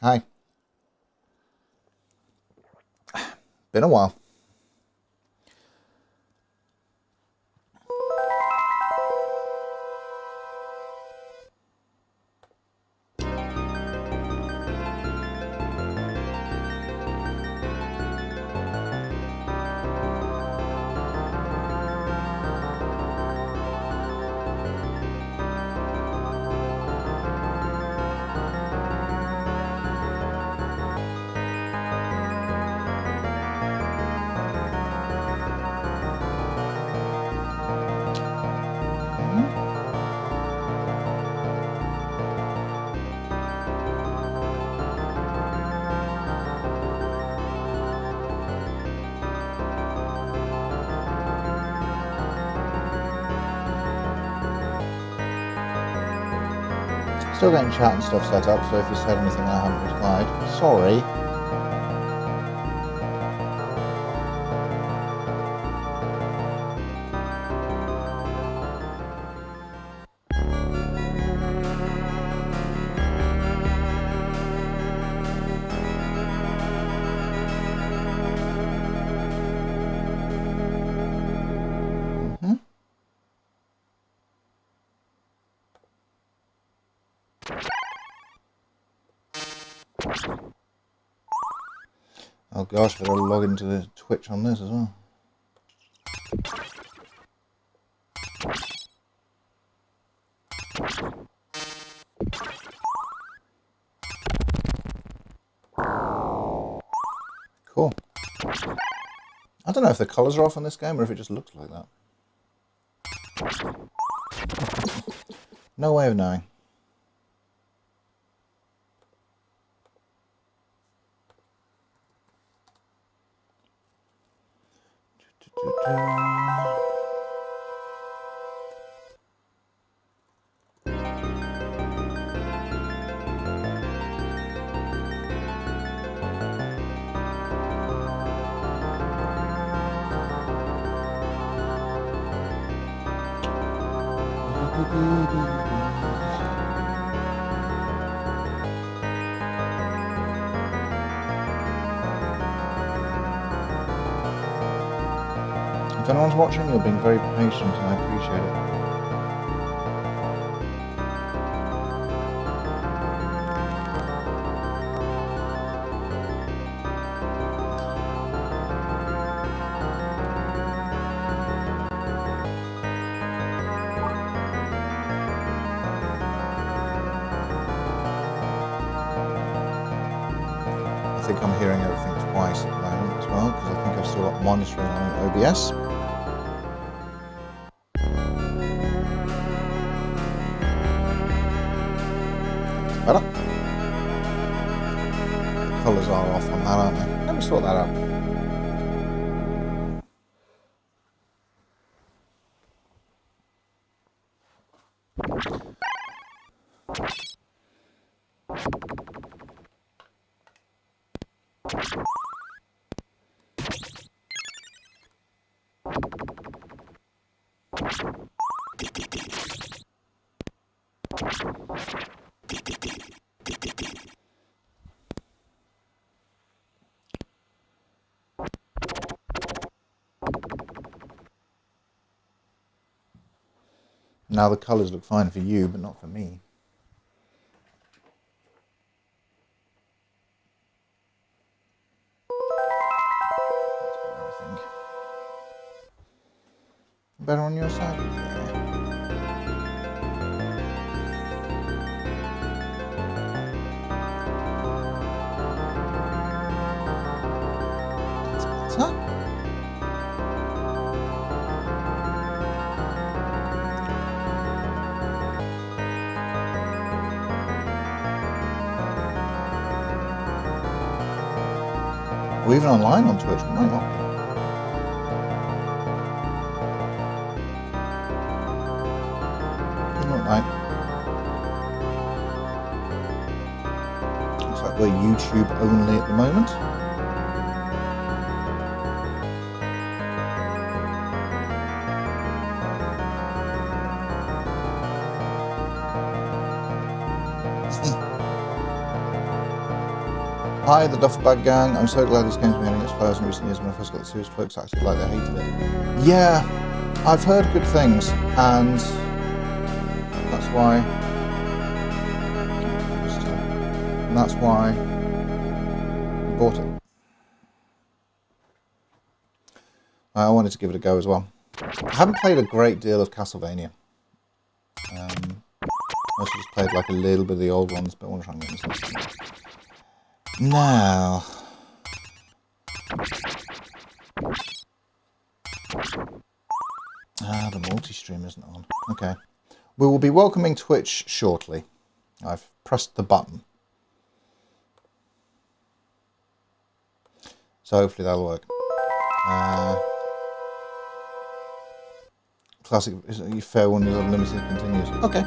Hi. Been a while. Still getting chat and stuff set up, so if you said anything I haven't replied, sorry. Oh gosh, better log into the Twitch on this as well. Cool. I don't know if the colours are off on this game or if it just looks like that. No way of knowing. If anyone's watching, you're being very patient and I appreciate it. I think I'm hearing everything twice at the moment as well, because I think I've still got monitoring on OBS. Better. The colours are off on that, aren't they? Let me sort that out. Now the colours look fine for you, but not for me. That's better, I think. Better on your side? Yeah. That's better. Or even online on Twitch, why not? Doesn't look like. Looks like we're YouTube only at the moment. Hi, the Duffbag Gang. I'm so glad this game's been having its flaws in recent years. When I first got the series, folks acted like they hated it. Yeah, I've heard good things, and that's why. And that's why I bought it. I wanted to give it a go as well. I haven't played a great deal of Castlevania. Mostly just played like a little bit of the old ones, but I want to try and get into this. Now, the multi-stream isn't on. Okay. We will be welcoming Twitch shortly. I've pressed the button. So hopefully that'll work. Classic, you fair one is unlimited continues. Okay.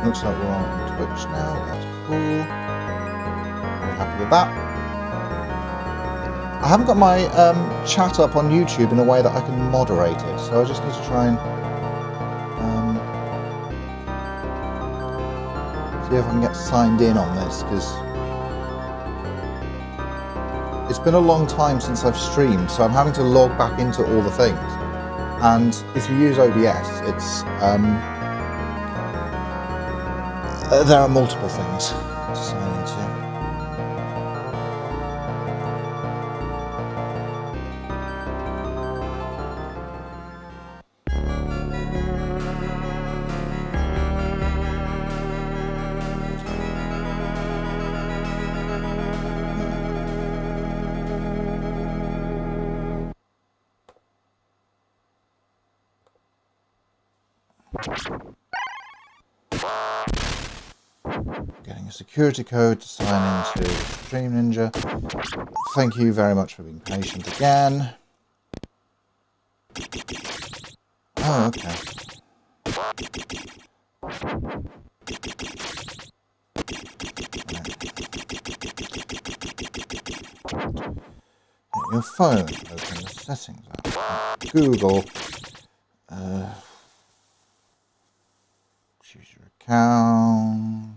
Looks like we're on Twitch now, that's cool. Very happy with that. I haven't got my chat up on YouTube in a way that I can moderate it, so I just need to try and see if I can get signed in on this, because it's been a long time since I've streamed, so I'm having to log back into all the things. And if you use OBS, it's there are multiple things to sign into. Getting a security code to sign into Stream Ninja. Thank you very much for being patient again. Oh, okay. Get your phone, open the settings app, Google, choose your account.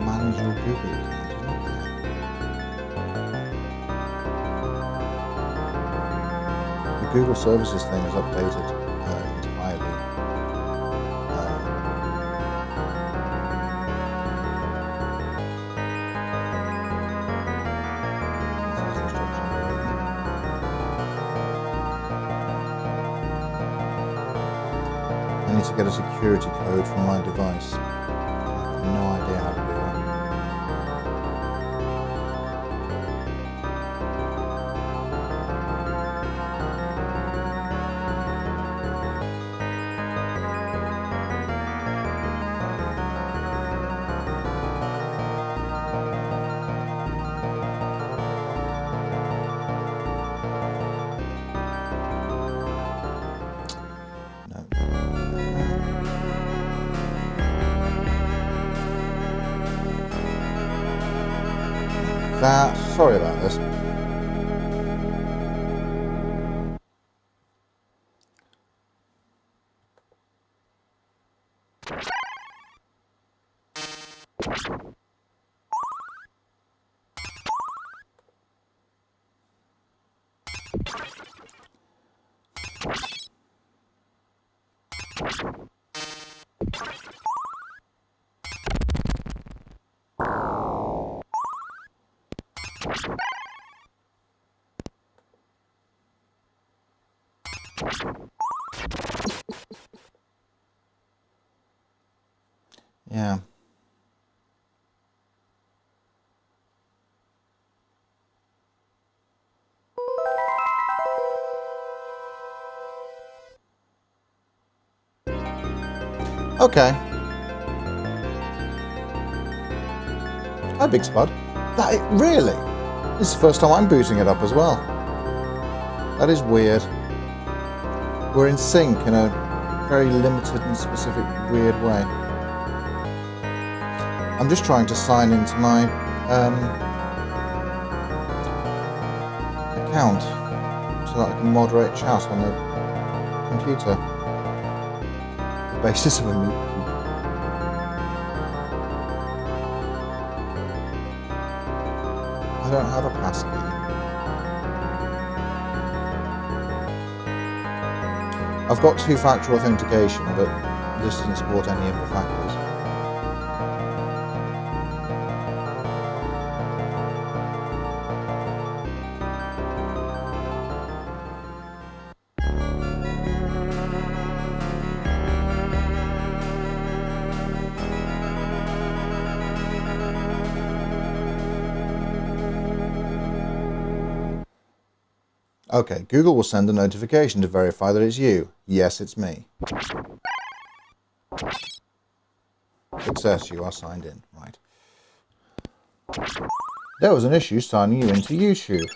Manage your Google account. The Google Services thing is updated entirely. I need to get a security code from my device. I have no idea how to do that. Sorry about this. Yeah. Okay. Hi, Big Spud. That really? This is the first time I'm booting it up as well. That is weird. we're in sync in a very limited and specific weird way. I'm just trying to sign into my account so that I can moderate chat on the computer. The basis of a meet group. I don't have a passkey. I've got two-factor authentication, but this doesn't support any of the factors. Okay, Google will send a notification to verify that it's you. Yes, it's me. Success, you are signed in. Right. There was an issue signing you into YouTube.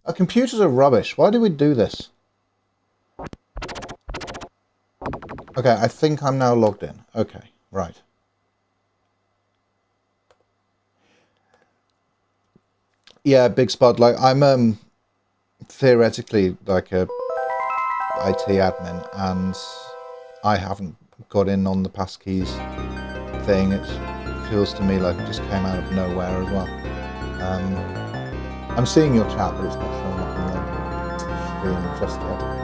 Our computers are rubbish. Why do we do this? Okay, I think I'm now logged in. Okay, right. Yeah, Big Spud, like I'm theoretically like a IT admin, and I haven't got in on the passkeys thing. It feels to me like it just came out of nowhere as well. I'm seeing your chat, but it's not showing up on the screen just yet.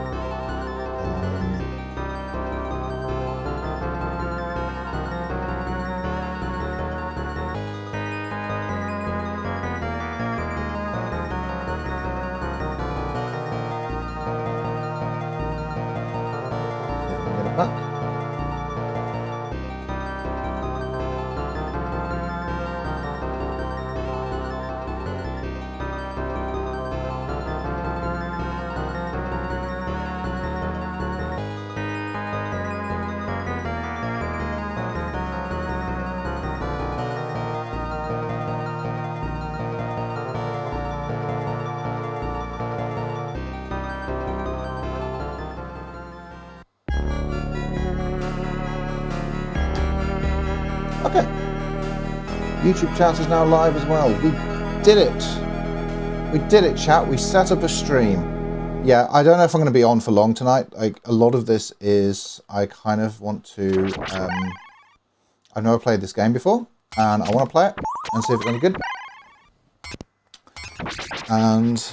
Okay. YouTube chat is now live as well. We did it. We did it, chat. We set up a stream. Yeah, I don't know if I'm going to be on for long tonight. Like, a lot of this is I kind of want to... I've never played this game before, and I want to play it and see if it's any good. And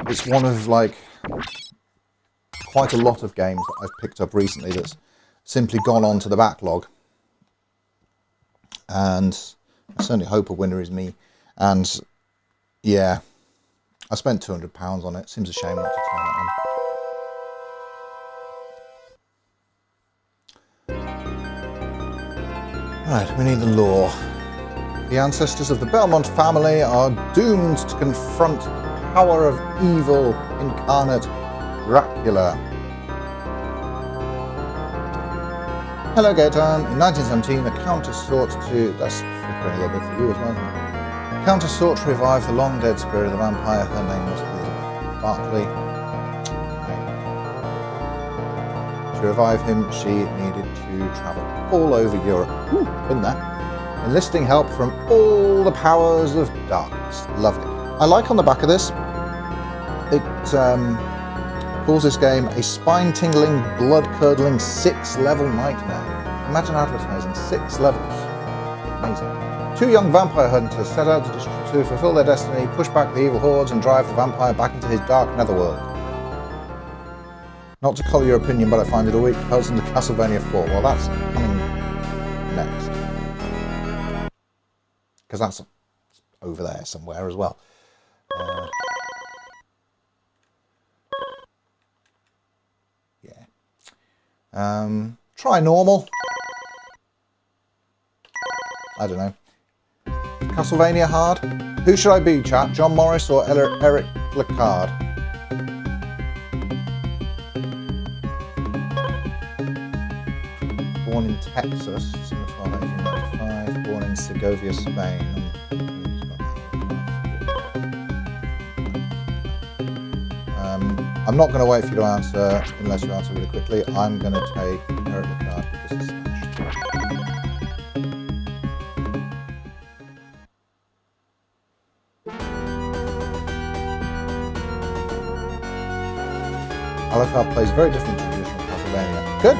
it's one of, like, quite a lot of games that I've picked up recently that's simply gone on to the backlog, and I certainly hope a winner is me. And yeah, I spent £200 on it. Seems a shame not to turn it on. Right, we need the lore. The ancestors of the Belmont family are doomed to confront the power of evil incarnate Dracula. Hello, Gaetan. In 1917, a countess sought to... That's flickering a little bit for you as well, isn't it? A countess sought to revive the long-dead spirit of the vampire. Her name was Elizabeth Bartley. To revive him, she needed to travel all over Europe. Ooh, been there. Enlisting help from all the powers of darkness. Lovely. I like on the back of this, it calls this game a spine-tingling, blood-curdling 6-level nightmare. Imagine advertising 6 levels. Amazing. 2 young vampire hunters set out to fulfill their destiny, push back the evil hordes, and drive the vampire back into his dark netherworld. Not to colour your opinion, but I find it a weak comparison to Castlevania 4. Well, that's coming next. Because that's over there somewhere as well. Try normal. I don't know. Castlevania hard? Who should I be, chat? John Morris or Eric Lecard? born in Texas, December 12, 1895, born in Segovia, Spain. I'm not going to wait for you to answer unless you answer really quickly. I'm going to take Eric the card because it's Spanish. Alucard plays very different to traditional Castlevania. Good!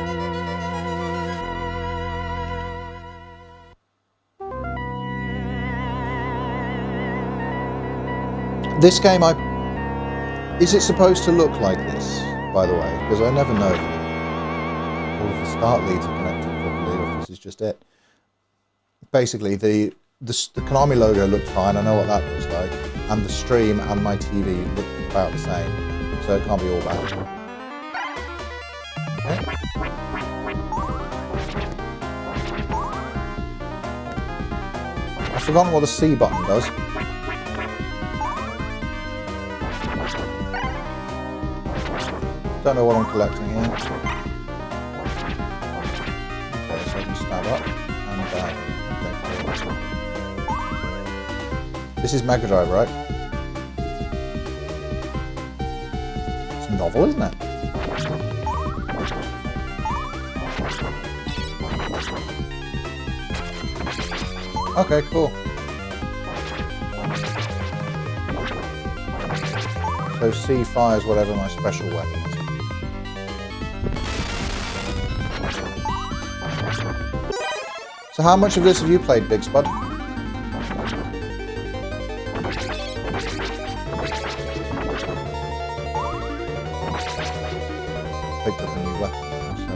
This game, is it supposed to look like this, by the way? Because I never know if all of the start leads are connected properly, or if this is just it. Basically, the Konami logo looked fine, I know what that looks like, and the stream and my TV look about the same, so it can't be all bad. Okay. I've forgotten what the C button does. Don't know what I'm collecting here. Okay, so I can stab up and down. Okay. This is Mega Drive, right? It's a novel, isn't it? Okay, cool. So C fires whatever my special weapon is. So how much of this have you played, Big Spud? Picked up a new weapon, so...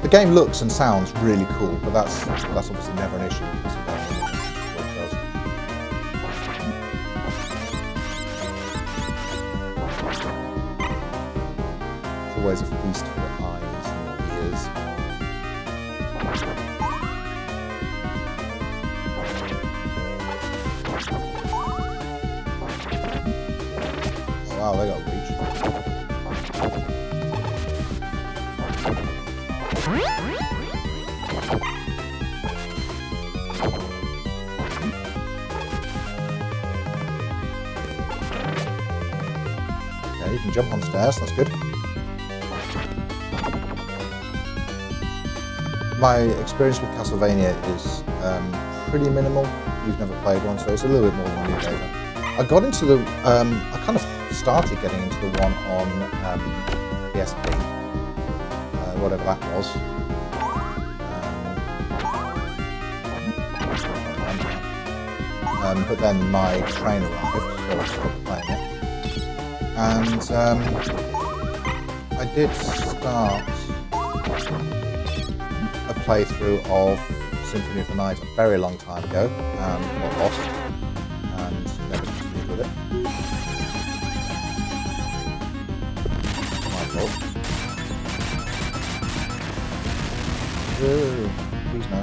The game looks and sounds really cool, but that's obviously never an issue. Always a feast for the eyes and the ears. Oh wow, they got reach. Okay, you can jump on stairs, that's good. My experience with Castlevania is pretty minimal. You've never played one, so it's a little bit more than you guys. I got into the, I kind of started getting into the one on PSP, whatever that was. But then my train arrived, so I stopped playing it. And I did start a playthrough of Symphony of the Night a very long time ago and got lost and never continued with it. My fault. Ooh, please no.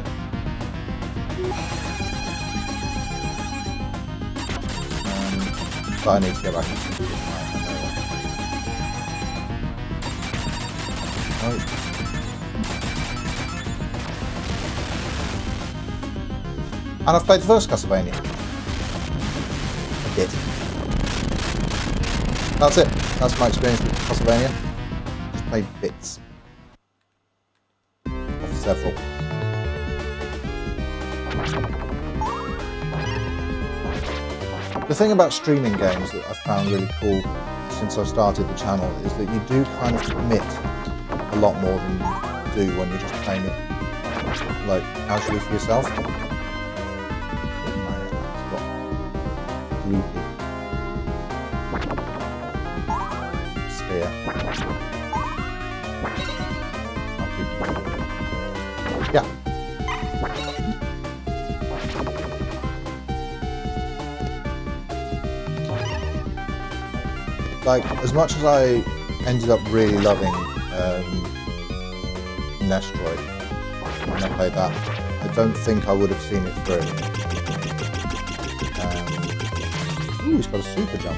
But I need to go back and Symphony of the Night. Oh. And I've played the first Castlevania. I did. That's it. That's my experience with Castlevania. Just played bits. Of several. The thing about streaming games that I've found really cool since I've started the channel is that you do kind of commit a lot more than you do when you're just playing it like casually for yourself. Loopy. Spear. Yeah. Like, as much as I ended up really loving Nestroid when I played that, I don't think I would have seen it through. Ooh, he's got a super jump.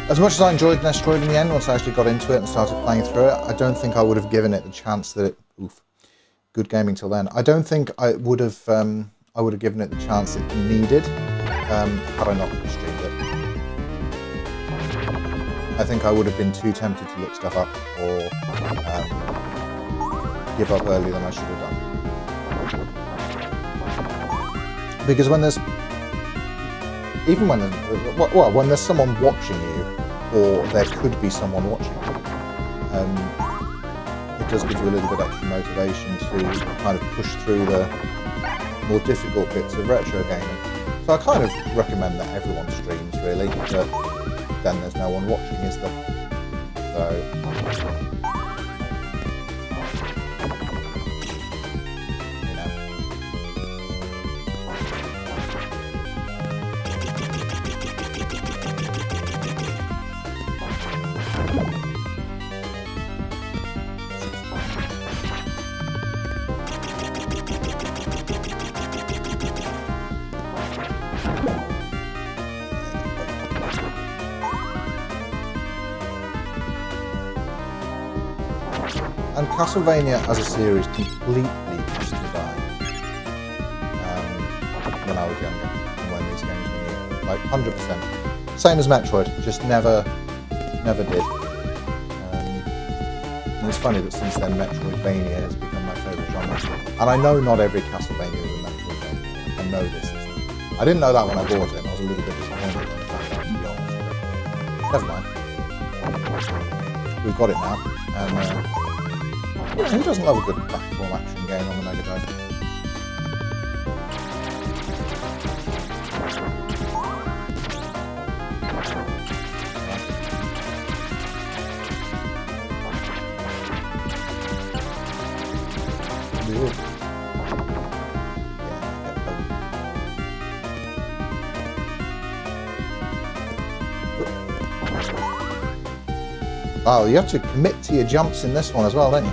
As much as I enjoyed Nestroid in the end, once I actually got into it and started playing through it, I don't think I would have given it the chance that it... Oof. Good gaming till then. I don't think I would have given it the chance it needed had I not streamed it. I think I would have been too tempted to look stuff up or give up earlier than I should have done. Because when there's... Even when there's... Well, when there's someone watching you, or there could be someone watching you, it does give you a little bit extra motivation to kind of push through the more difficult bits of retro gaming. So I kind of recommend that everyone streams, really, but then there's no one watching, is there? So... And Castlevania as a series completely used to die when I was younger and when these games were new. Like 100%. Same as Metroid, just never did. And it's funny that since then Metroidvania has become my favourite genre. And I know not every Castlevania is a Metroidvania. I know this isn't. I didn't know that when I bought it, and I was a little bit disappointed when I found out, to be honest. But never mind. We've got it now. And who doesn't love a good platform action game on the Mega Drive? Wow, you have to commit to your jumps in this one as well, don't you?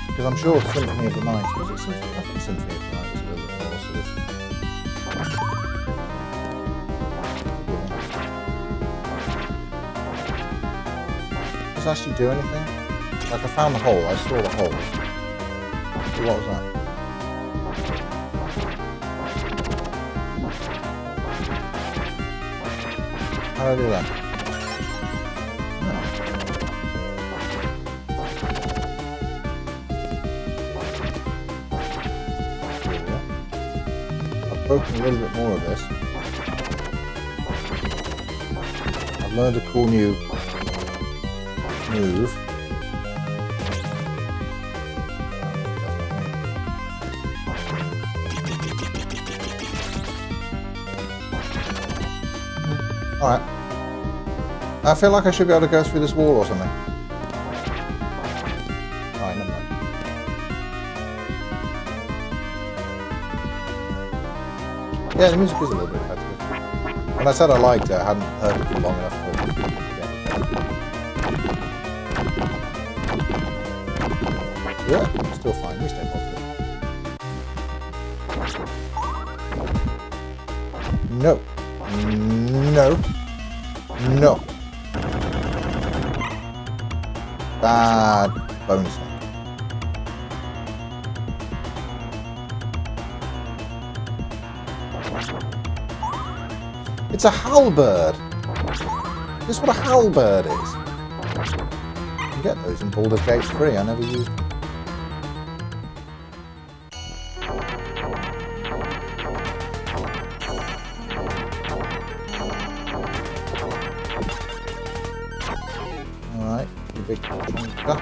Because I'm sure Symphony of the Night was it Symphony? I think Symphony of the Night was a little bit more sort of... Does it actually do anything? Like I found the hole, I saw the hole. So what was that? How do I do that? Broken a little bit more of this. I've learned a cool new move. Alright. I feel like I should be able to go through this wall or something. Alright, never mind. Yeah, the music is a little bit repetitive. When I said I liked it, I hadn't heard it for long enough to get it. Yeah, still fine. We stay positive. No. No. No. Bad bonus. It's a halberd. This is what a halberd is. You can get those in Baldur's Gate 3. I never used them. Alright, you big chunker.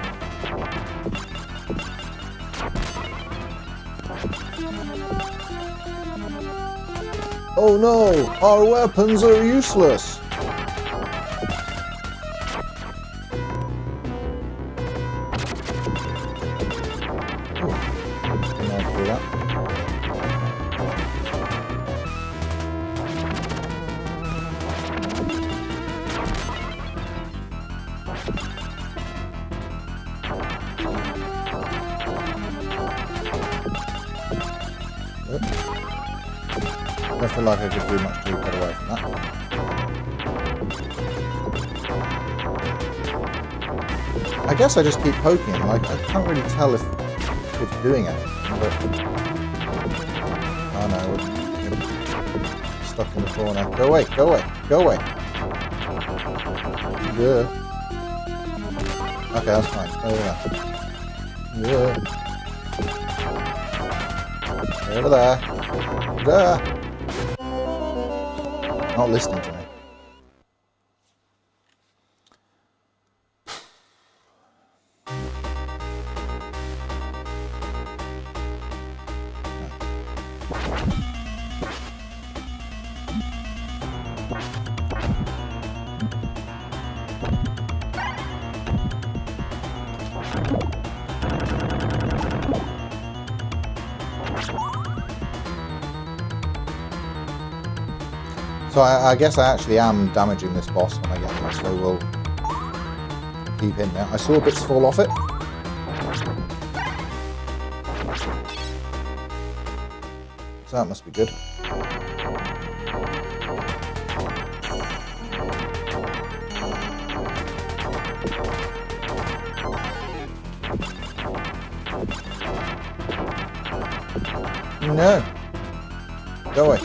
Oh no! Our weapons are useless! don't feel like I could do much to get away from that. I guess I just keep poking him. Like, I can't really tell if it's doing anything, but... Oh no, we're stuck in the corner. Go away, go away, go away. Yeah. Okay, that's fine. Over there. There. Not listening to me. So I guess I actually am damaging this boss when I get there, so we'll keep in there. I saw bits fall off it. So that must be good. No. Go away.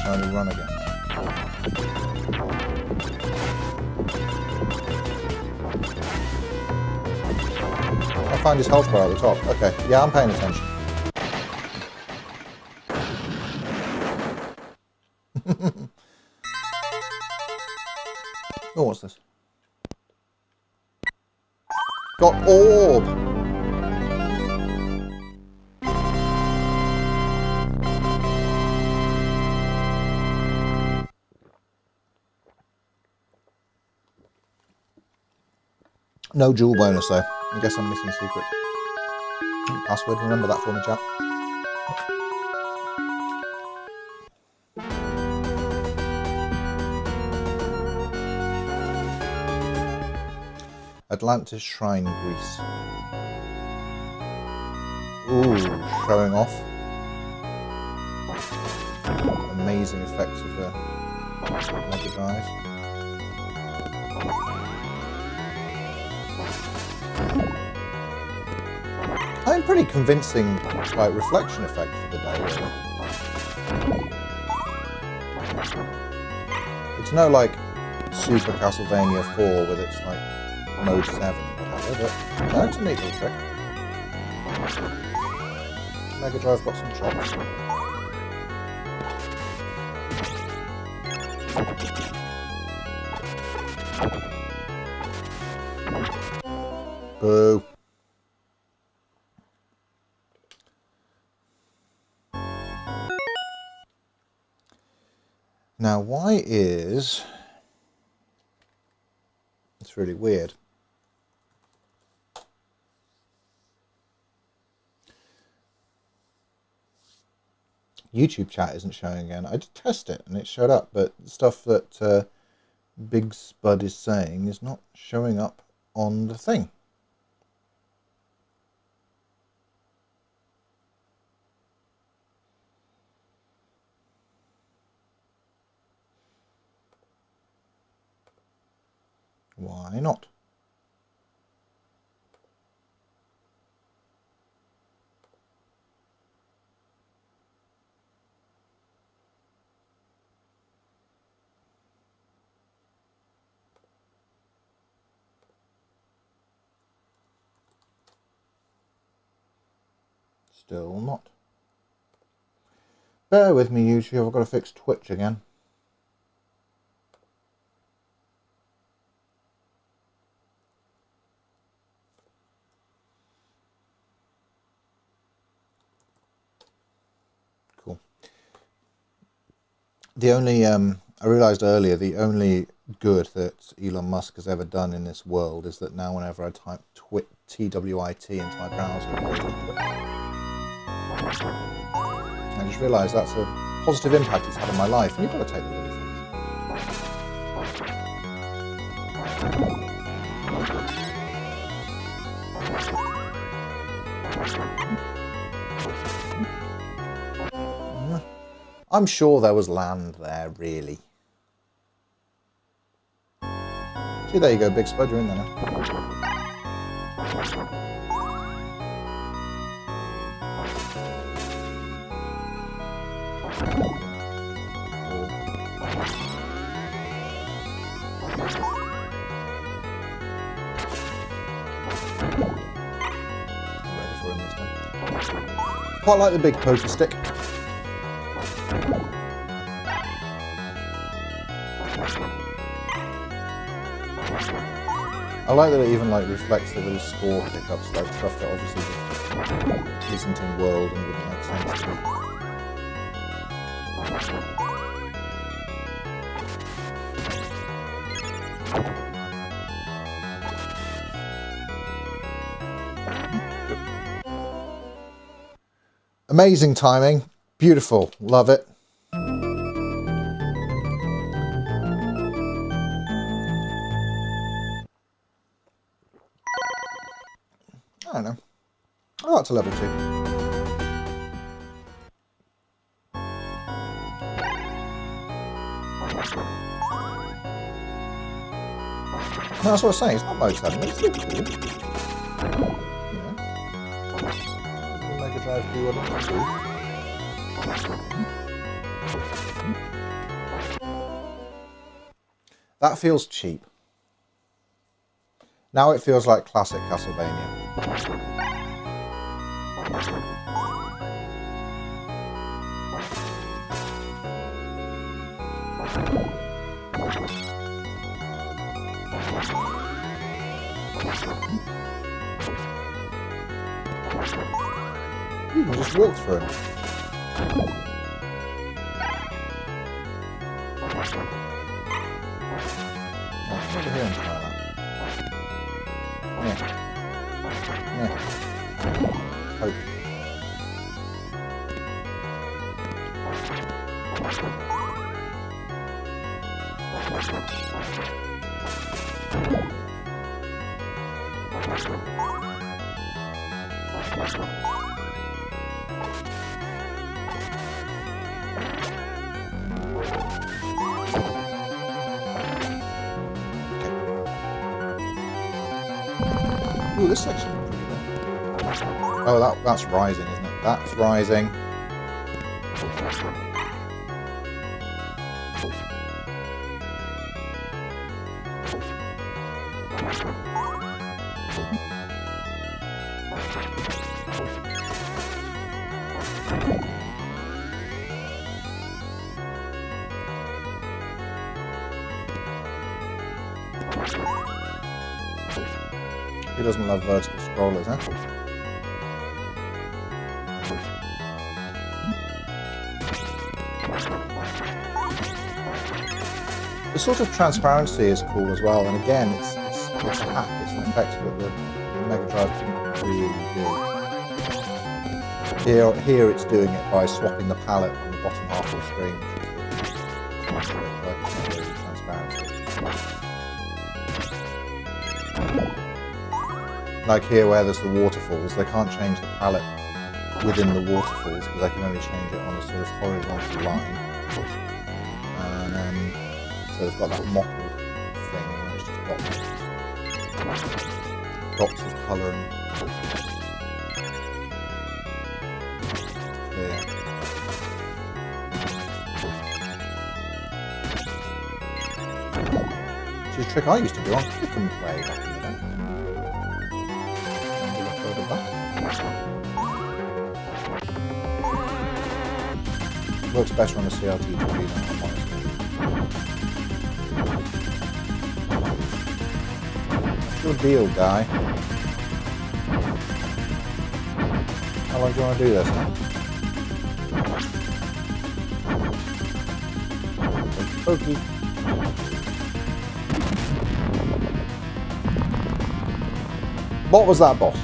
Trying to run again. I find his health bar at the top. Okay, yeah, I'm paying attention. Oh, what's this? Got orb! No jewel bonus though. I guess I'm missing secrets. Password, remember that for me, chat. Atlantis Shrine, Greece. Ooh, showing off. Amazing effects of the Mega Drive. I'm pretty convincing, like, reflection effect for the day, really. It's no, like, Super Castlevania 4 with its, like, mode 7 or whatever, but no, it's a neat little trick. Mega Drive got some chops. Boo. Now, why is... It's really weird. YouTube chat isn't showing again. I did test it and it showed up, but the stuff that Big Spud is saying is not showing up on the thing. Why not? Still not. Bear with me, YouTube. I've got to fix Twitch again. The only, I realised earlier, the only good that Elon Musk has ever done in this world is that now whenever I type TWIT into my browser, I just realised that's a positive impact it's had on my life, and you've got to take the little things. I'm sure there was land there, really. See, there you go, Big Spud, you're in there now. I'm ready for him this time. Quite like the big poker stick. I like that it even reflects the little score pickups, like stuff that obviously just isn't in world and wouldn't make sense to me. Amazing timing, beautiful, love it. I don't know. I got to level 2. No, that's what I was saying. It's not mode 7. It's still cool. You know. Mega Drive do what it can do. That feels cheap. Now it feels like classic Castlevania. You can just walk through him. Oh, over here and try that. Yeah. Yeah. Hope. Ooh, this section is pretty good. Oh, that's rising, isn't it? That's rising. He doesn't love vertical scrollers, huh? The sort of transparency is cool as well, and again, it's a hack. It's an effect that the Mega Drive didn't really do. Here it's doing it by swapping the palette on the bottom half of the screen, which is really transparency. Like here where there's the waterfalls, they can't change the palette within the waterfalls because they can only change it on a sort of horizontal line. And so they've got that mottled thing where it's just dots of colour and clear. Which is a trick I used to do on Click and Play back in the day. Works better on the CRT TV than on mine. What's your deal, guy? How long do you want to do this now? pokey. What was that, boss?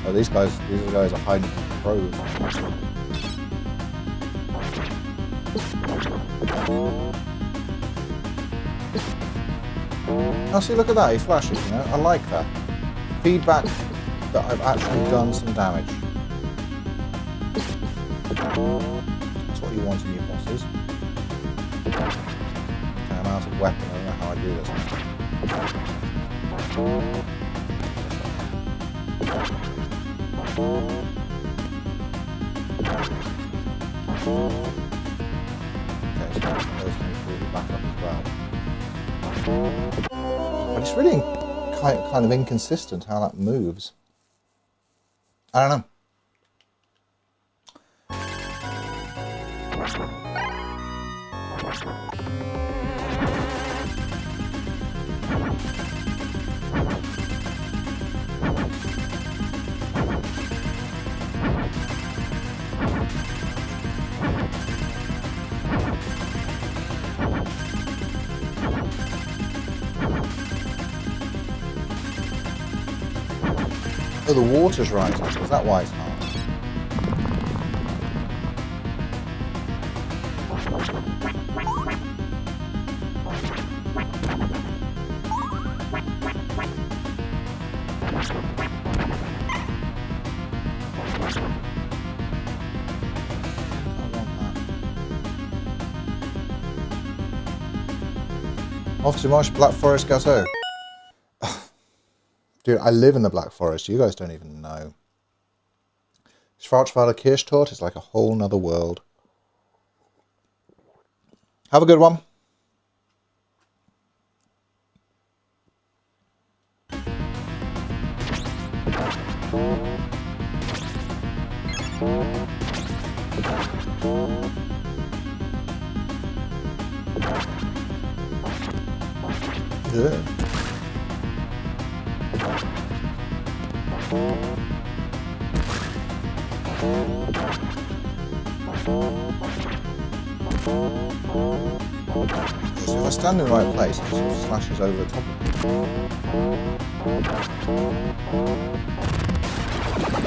Oh, these guys are hiding from crows. Oh, see, look at that, he flashes, you know, I like that. Feedback that I've actually done some damage. That's what you want in your bosses. Okay, I'm out of weapon, I don't know how I do this. Okay, so those things will back up as well. But it's really kind of inconsistent how that moves. I don't know. Oh, the water's rising. Is that why it's hard? Off to Marsh Black Forest Gateau. Dude, I live in the Black Forest. You guys don't even know. Schwarzwälder Kirschtorte is like a whole nother world. Have a good one. Yeah. So if I stand in the right place, it sort of slashes over the top of it.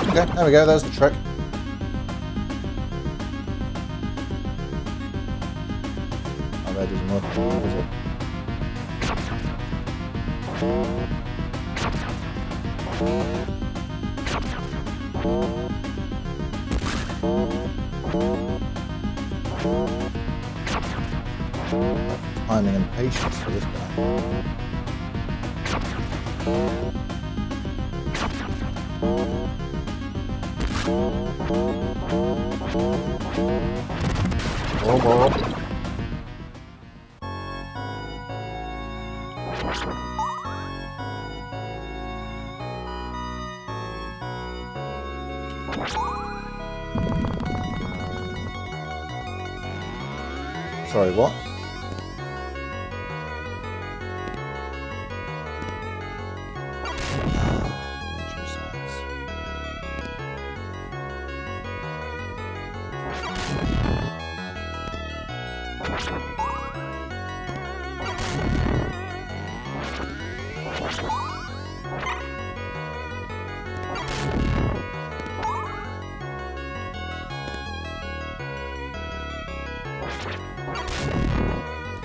Okay, there we go, there's the trick. Oh, that doesn't work, does it? Timing and patience for this guy. Oh, boy. Sorry, what?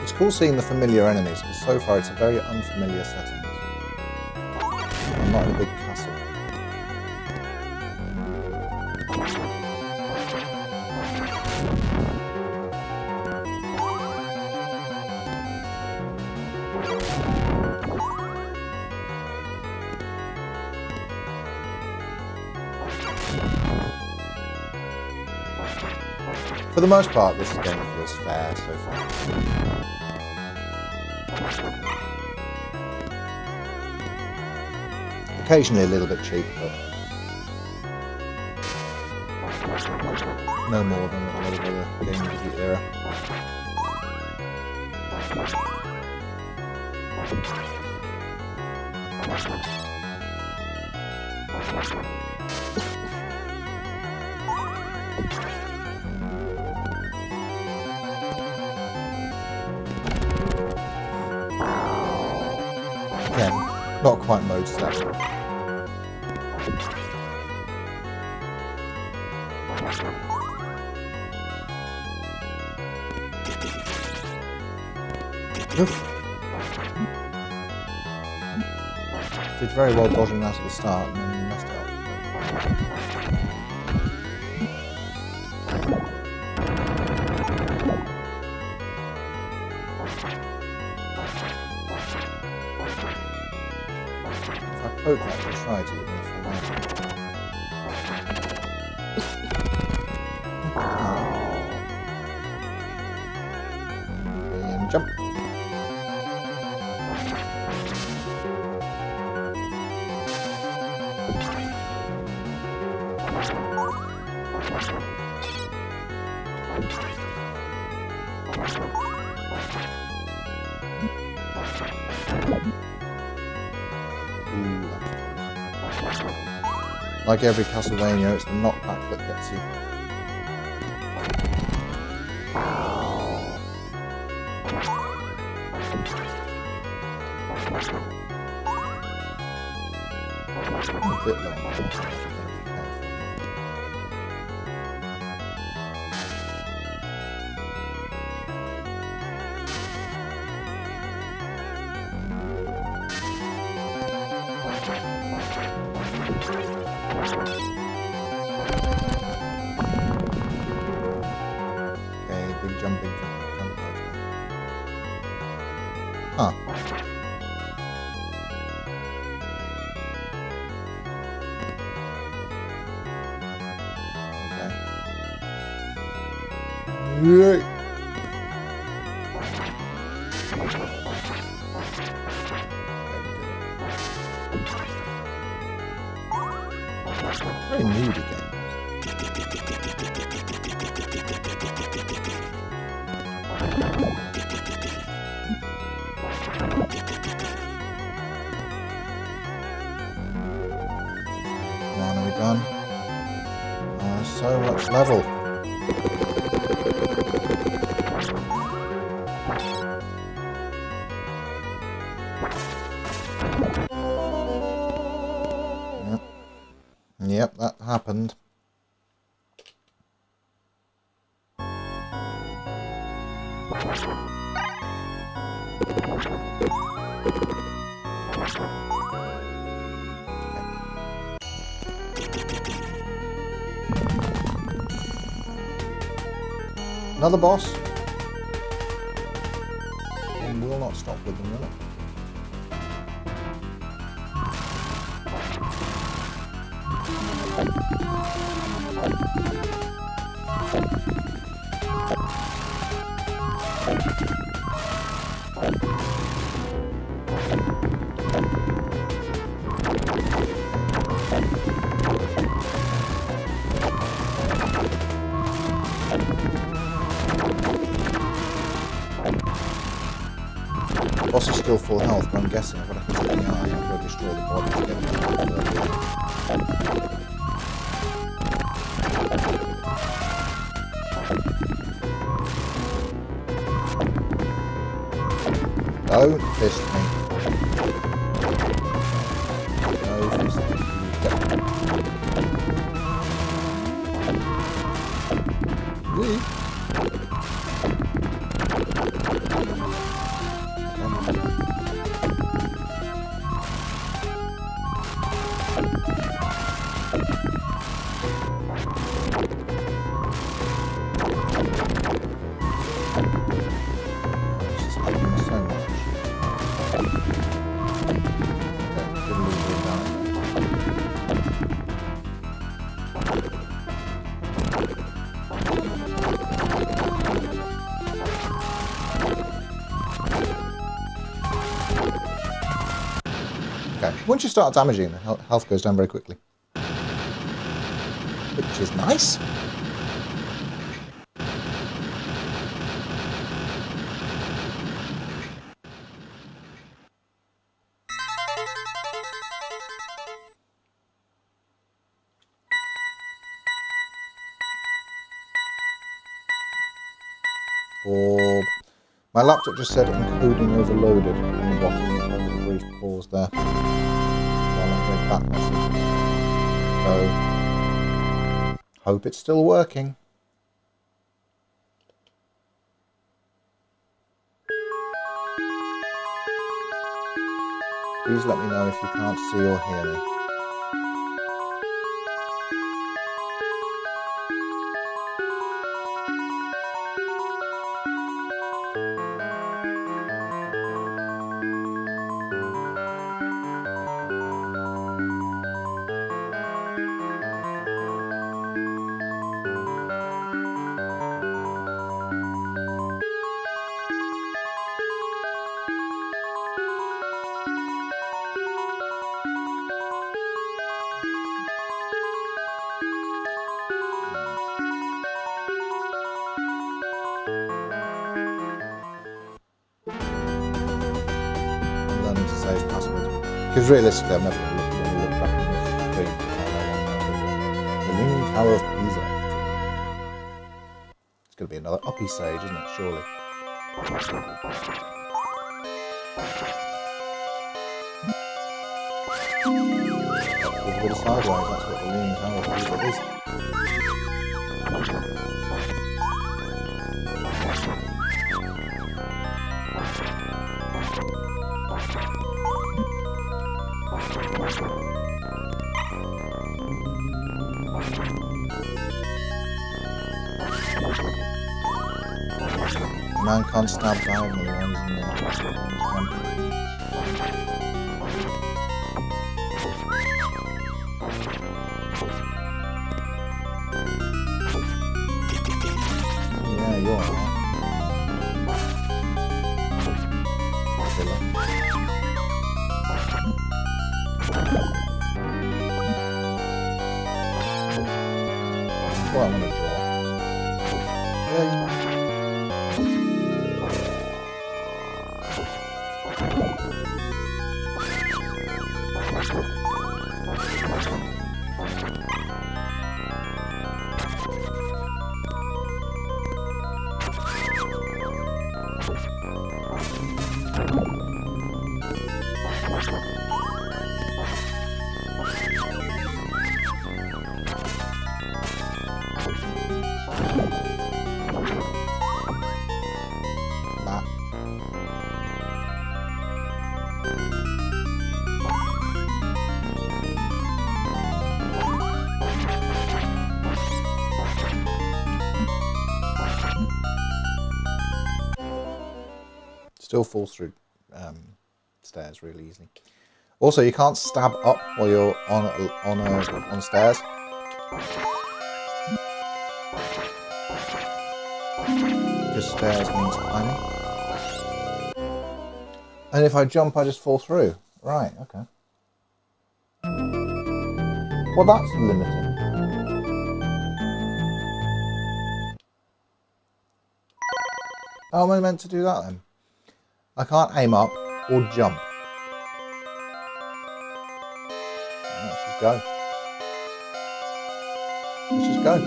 It's cool seeing the familiar enemies, but so far it's a very unfamiliar setting. I'm not in a big castle. For the most part, this game feels fair so far. Occasionally a little bit cheap, but no more than a lot of other games of the era. Again, not quite mode set. Oof. Did very well dodging that at the start and then messed it up. If I poke that to try to, it will fall out. And jump. Like every Castlevania, it's the knockback that gets you. A bit long. Okay, big jump, big jump, big jump. Huh. Okay. Yeah. Very moody game. Come on, are we done? So much level. Yep, that happened. Another boss? And will not stop with them, will it? The boss is still full health, but I'm guessing I've got to hit the eye and I've got to destroy the body to get the Don't fist me. No fist me. Really? Okay, once you start damaging, the health goes down very quickly. Which is nice. orb. My laptop just said encoding overloaded on the bottom. So there was a brief pause there. While I read that message. So, hope it's still working. Please let me know if you can't see or hear me. Because realistically, I'm never going to look back on this screen. The Leaning Tower of Pisa. It's going to be another uppy stage, isn't it? Surely. With a bit of sideways, that's what the Leaning Tower of Pisa is. Man can't stab diagonally ones in there. Yeah, you're alright. Well, I'm gonna draw. Yay. Still falls through stairs really easily. Also, you can't stab up while you're on stairs. Just stairs means climbing. And if I jump, I just fall through. Right, okay. Well, that's limiting. How am I meant to do that then? I can't aim up or jump. Let's just go. Let's just go.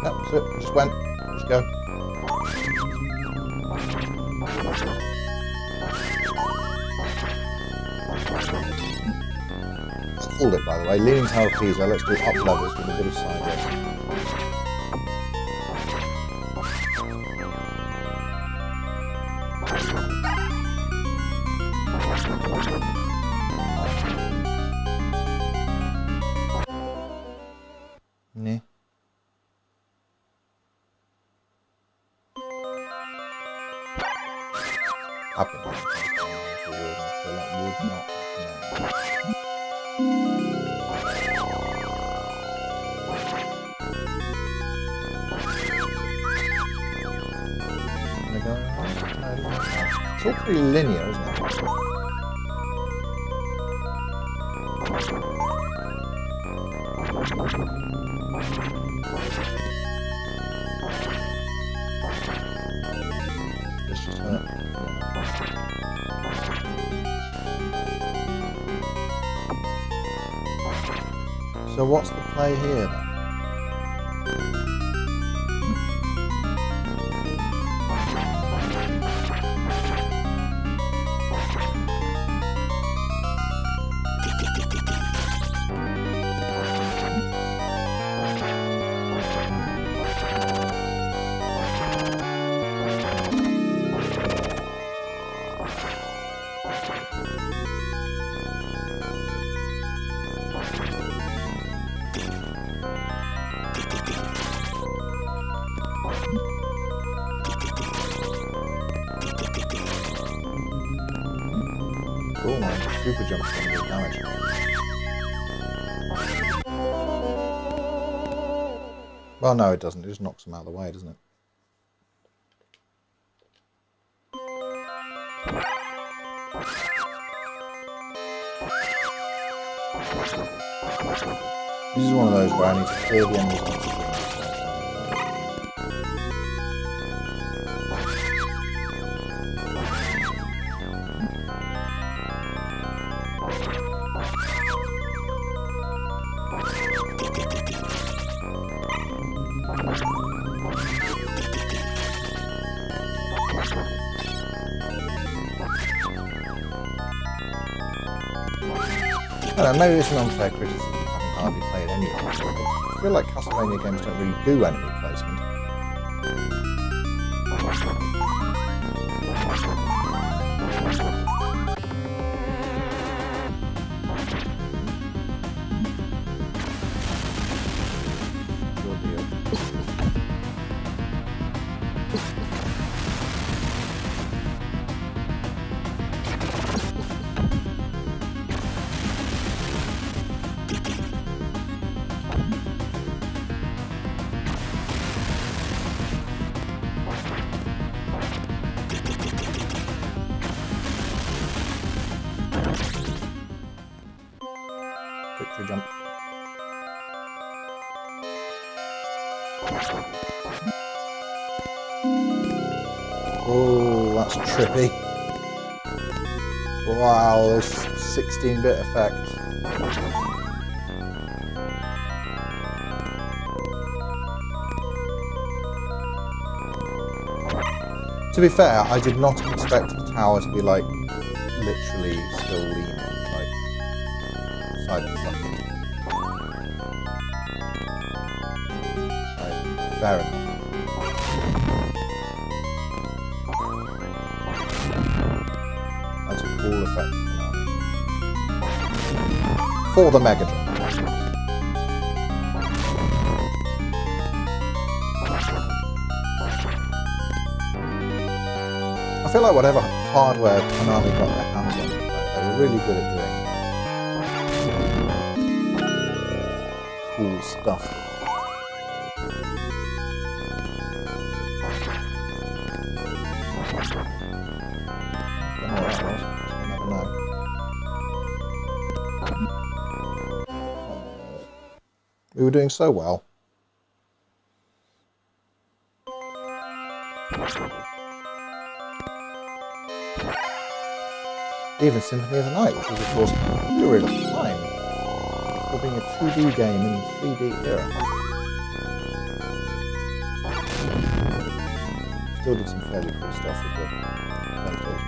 That's it. Just went. Just go. Hold it, by the way. Leaning Tower of Pisa. Let's do up levels with a bit of sideways. Nah. Up and down. So that would not. It's all pretty linear, isn't it? This just hurt. So what's the play here then? Cool, man. Super jump's going to do damage. Well, no, it doesn't. It just knocks them out of the way, doesn't it? This is one of those where I need to clear the enemies on screen. I don't know, maybe it's an unfair criticism having hardly played any of them. I feel like Castlevania games don't really do enemy placement. Your deal. Victory jump. Oh, that's trippy. Wow, this 16-bit effect. To be fair, I did not expect the tower to be like literally still leaning, like side to side. Right, fair enough. That's a cool effect for the Mega Drive. I feel like whatever hardware Konami got their hands on, they were really good at doing cool stuff. Don't know what that was, so we'll never know. We were doing so well. Even Symphony of the Night, which was of course a period of time for being a 2D game in the 3D era. Still did some fairly cool stuff with the PlayStation.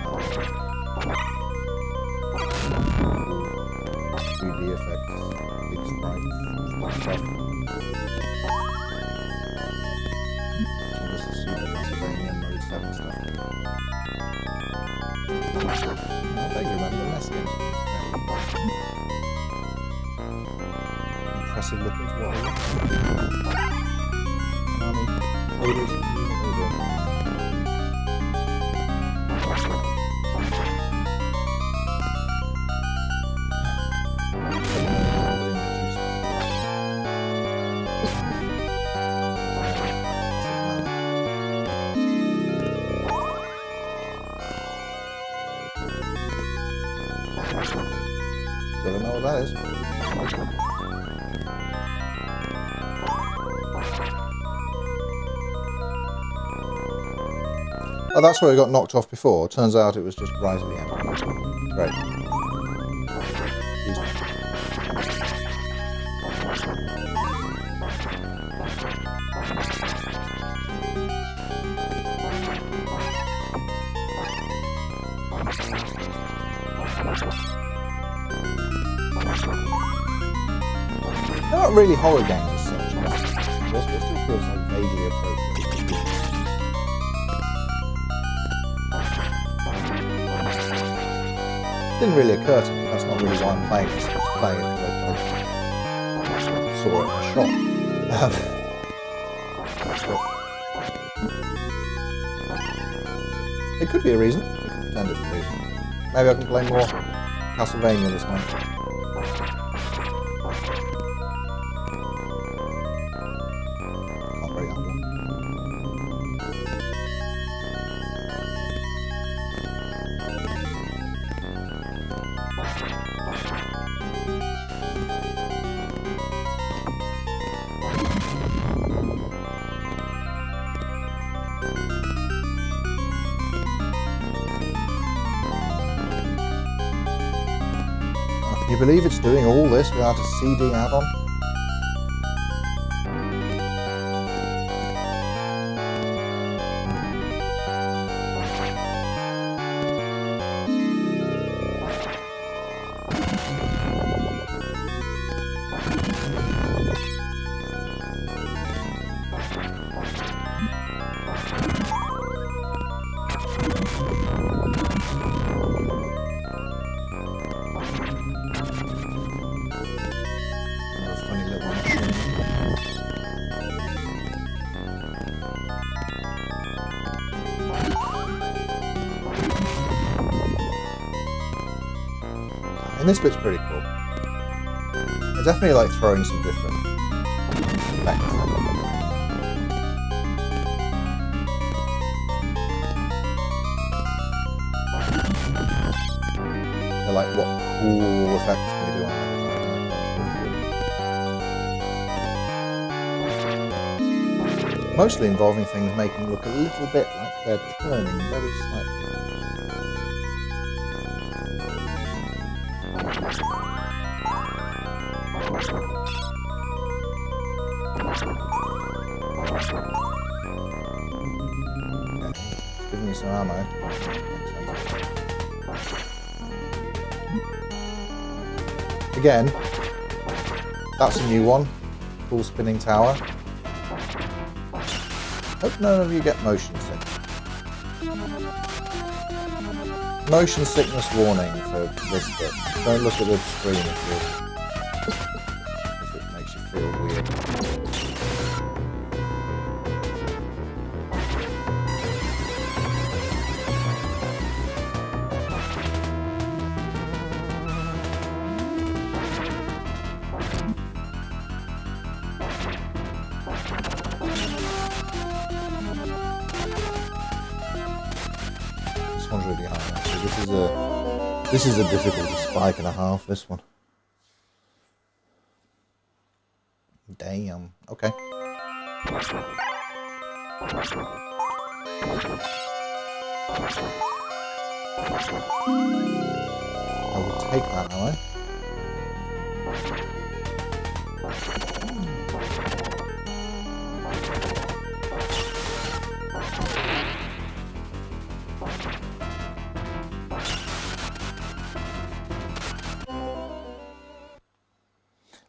3D effects, big sprites, stuff. This is Super Castlevania Mode 7 stuff. I vaguely remember the NES games. Impressive looking for what they were. Konami coders. Still don't know what that is. Oh, that's where it got knocked off before. Turns out it was just right at the end. Great. They're not really horror games as such, but it still feels like vaguely appropriate. It didn't really occur to me. That's not really why I'm playing this. I'm just playing it because I saw it in a shop. It could be a reason. We can pretend it's a reason. Maybe I can play more Castlevania this month. Can you believe it's doing all this without a CD add-on? And this bit's pretty cool. I definitely like throwing some different effects. They're like, what cool effects can we do on Mega? Mostly involving things making look a little bit like they're turning very slightly. Give me some ammo. Again, that's a new one. Full spinning tower. Hope none of you get motion sickness. Motion sickness warning for this bit. Don't look at the screen if it makes you feel weird. This one's really hard actually. This is a difficulty spike and a half, this one. Damn. Okay. I will take that, am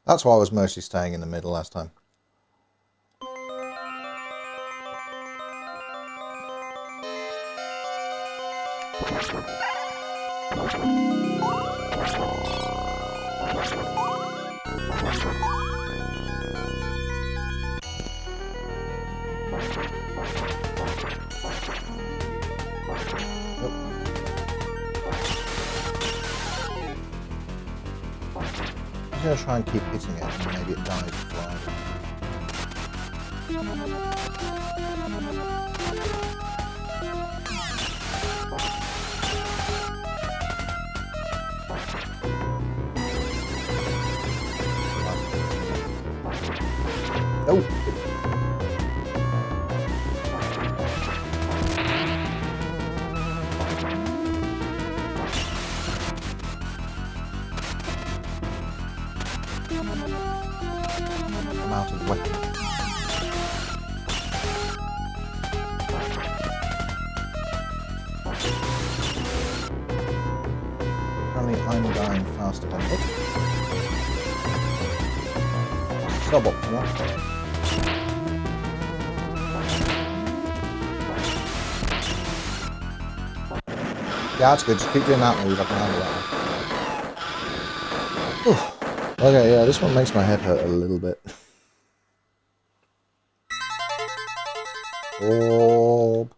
That's why I was mostly staying in the middle last time. I'm going to try and keep hitting it, and maybe it dies flying. Oh! master template. Suboptimal. Yeah, that's good. Just keep doing that move. I can handle that one. Okay, yeah, this one makes my head hurt a little bit. Orb.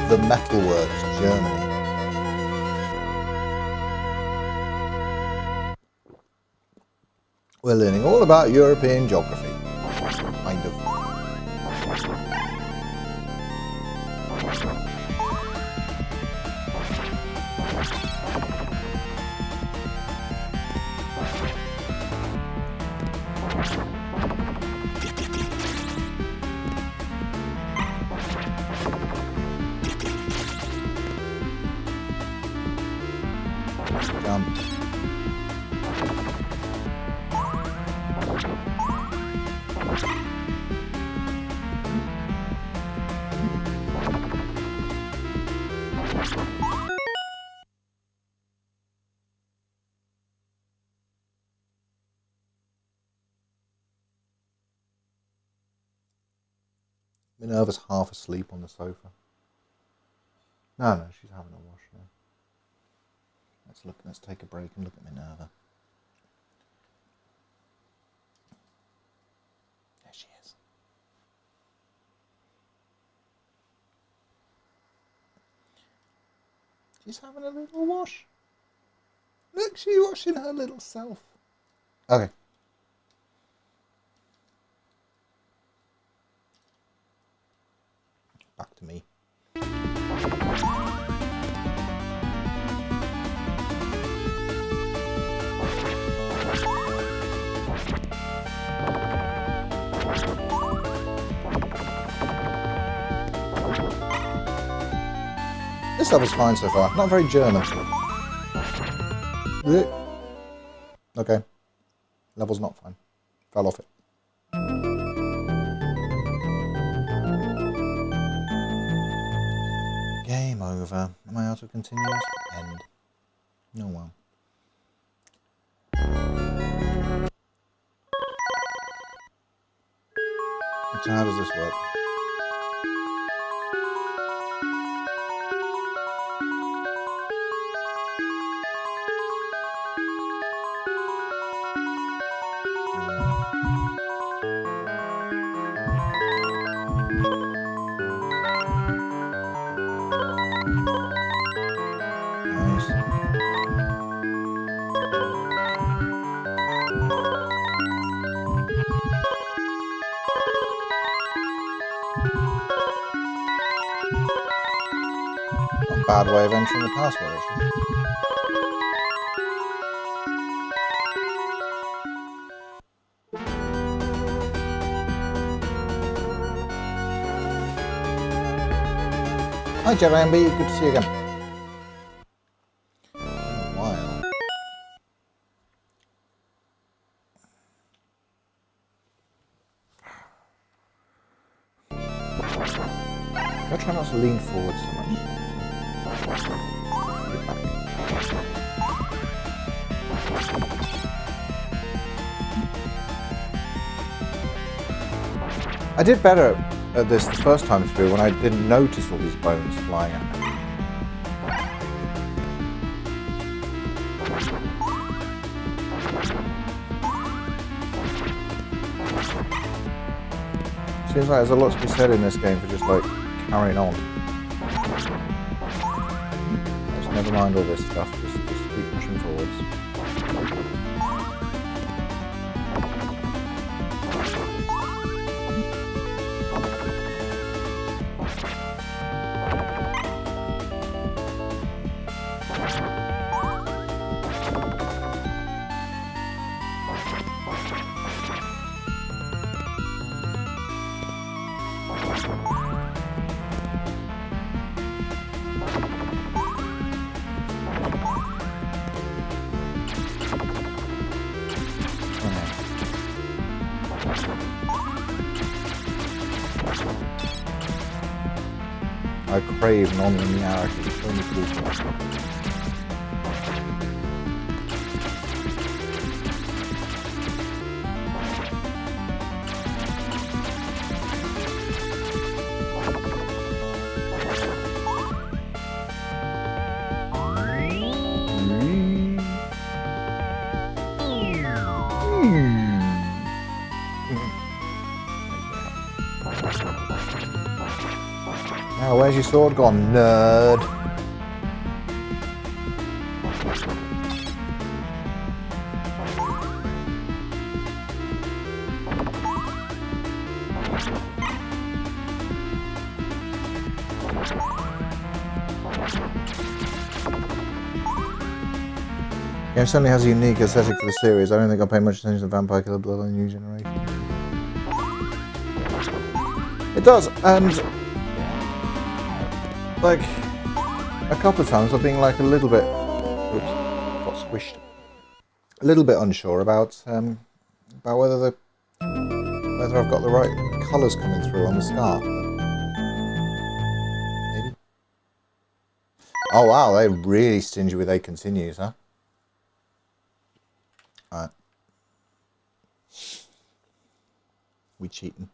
The Metalworks, Germany. We're learning all about European geography. Kind of. Jump. Minerva's half asleep on the sofa. No, she's having a wash now. Let's take a break and look at Minerva. There she is. She's having a little wash. Look, she's washing her little self. Okay. Back to me. This level's fine so far. Not very German. Okay. Level's not fine. Fell off it. Game over. Am I out of continuous? End. Oh well. So how does this work? Bad way of entering the password, actually. Hi, Jeremy. Good to see you again. A while. I try not to lean forward so much. I did better at this the first time through when I didn't notice all these bones flying at me. Seems like there's a lot to be said in this game for just like carrying on. Just never mind all this stuff, just keep pushing forwards. I crave non-linearity. It's only cool. Now, where's your sword gone, nerd? Game certainly has a unique aesthetic for the series. I don't think I'll pay much attention to Vampire Killer Bloodline New Generation. It does, and like a couple of times I've been like a little bit, oops, got squished. A little bit unsure about whether I've got the right colours coming through on the start. Maybe. Oh wow, they're really stingy with A continues, huh? Alright. We cheating.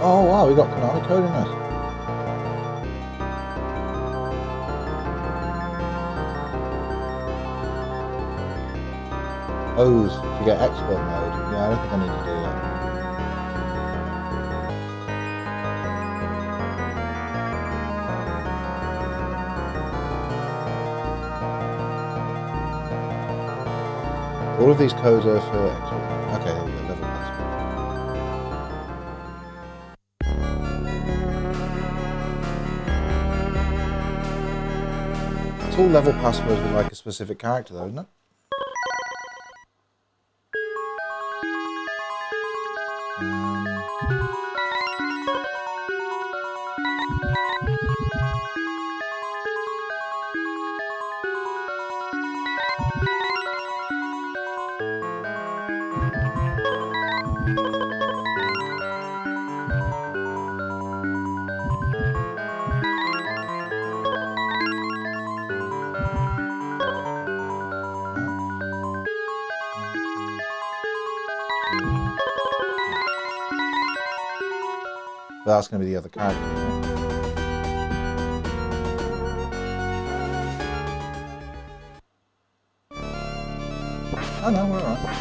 Oh wow, we got Konami code in this. O's to get expert mode. Yeah, I don't think I need to do that. All of these codes are for expert. Okay, there we go, level password. It's all level passwords with like a specific character though, isn't it? That's going to be the other character. Oh no, we're alright.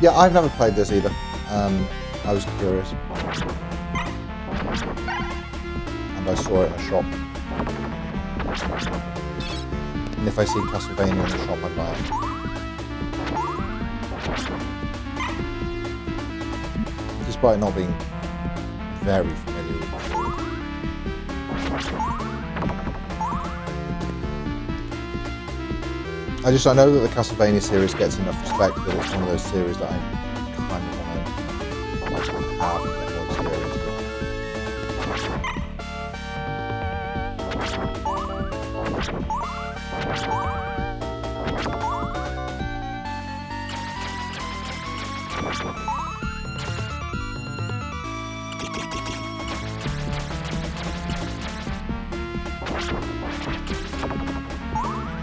Yeah, I've never played this either. I was curious. And I saw it in a shop. And if I see Castlevania in the shop, I buy it. Despite not being very familiar with the series. I know that the Castlevania series gets enough respect that it's one of those series that I kind of want to have and get more experience with.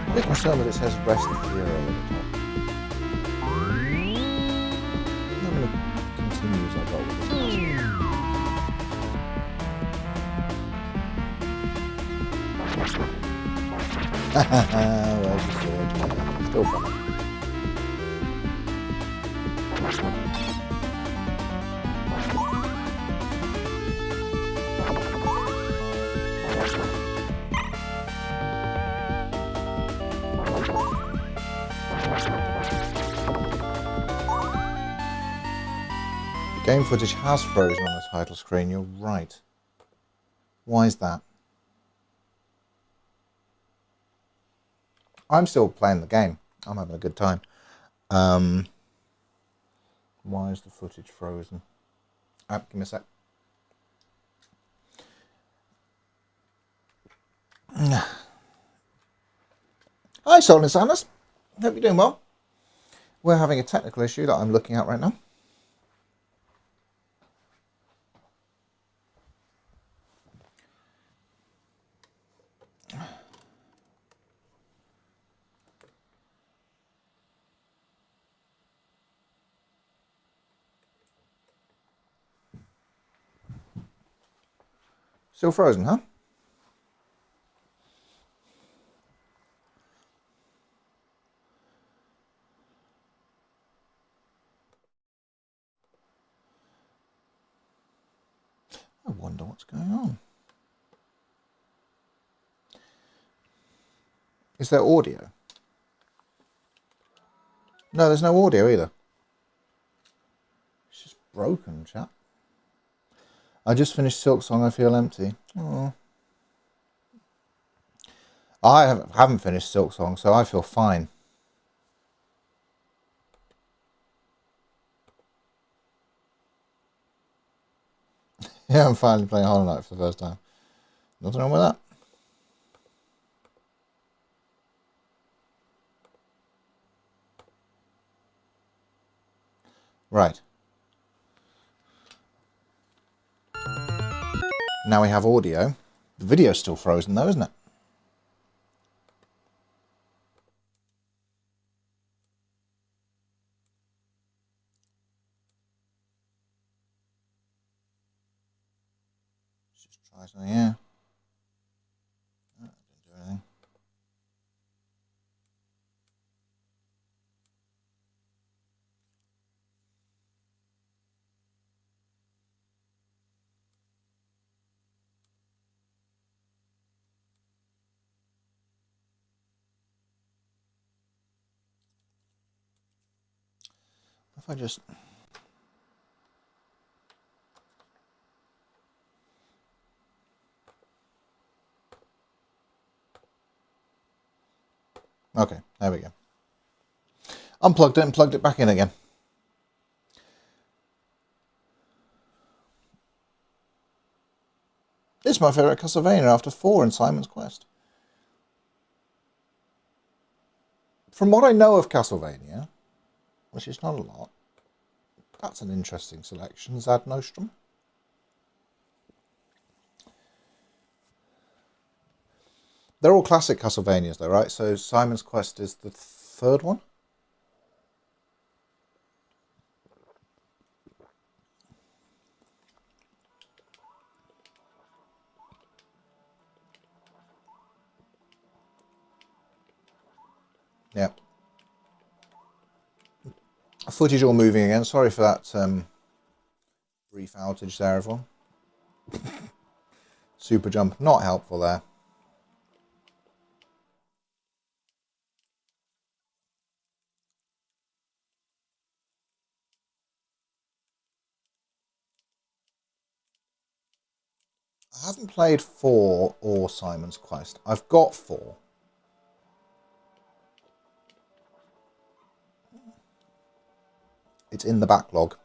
I'm a bit concerned that it says rest of zero at the top. I'm going to continue as I go with this. Where's the sword? Still funny. Game footage has frozen on the title screen, you're right. Why is that? I'm still playing the game. I'm having a good time. Why is the footage frozen? Give me a sec. Hi, Soul and Sanders. Hope you're doing well. We're having a technical issue that I'm looking at right now. Still frozen, huh? I wonder what's going on. Is there audio? No, there's no audio either. It's just broken, chat. I just finished Silk Song, I feel empty. Oh. I haven't finished Silk Song, so I feel fine. Yeah, I'm finally playing Hollow Knight for the first time. Nothing wrong with that. Right. Now we have audio. The video's still frozen though, isn't it? Let's just try something here. Oh, didn't do anything. If I just... Okay, there we go. Unplugged it and plugged it back in again. It's my favourite Castlevania after 4 in Simon's Quest. From what I know of Castlevania, which is not a lot, that's an interesting selection, Zad Nostrum. They're all classic Castlevanias though, right? So Simon's Quest is the third one? Yeah. Footage all moving again. Sorry for that brief outage there, everyone. Super jump, not helpful there. I haven't played 4 or Simon's Quest. I've got 4. It's in the backlog.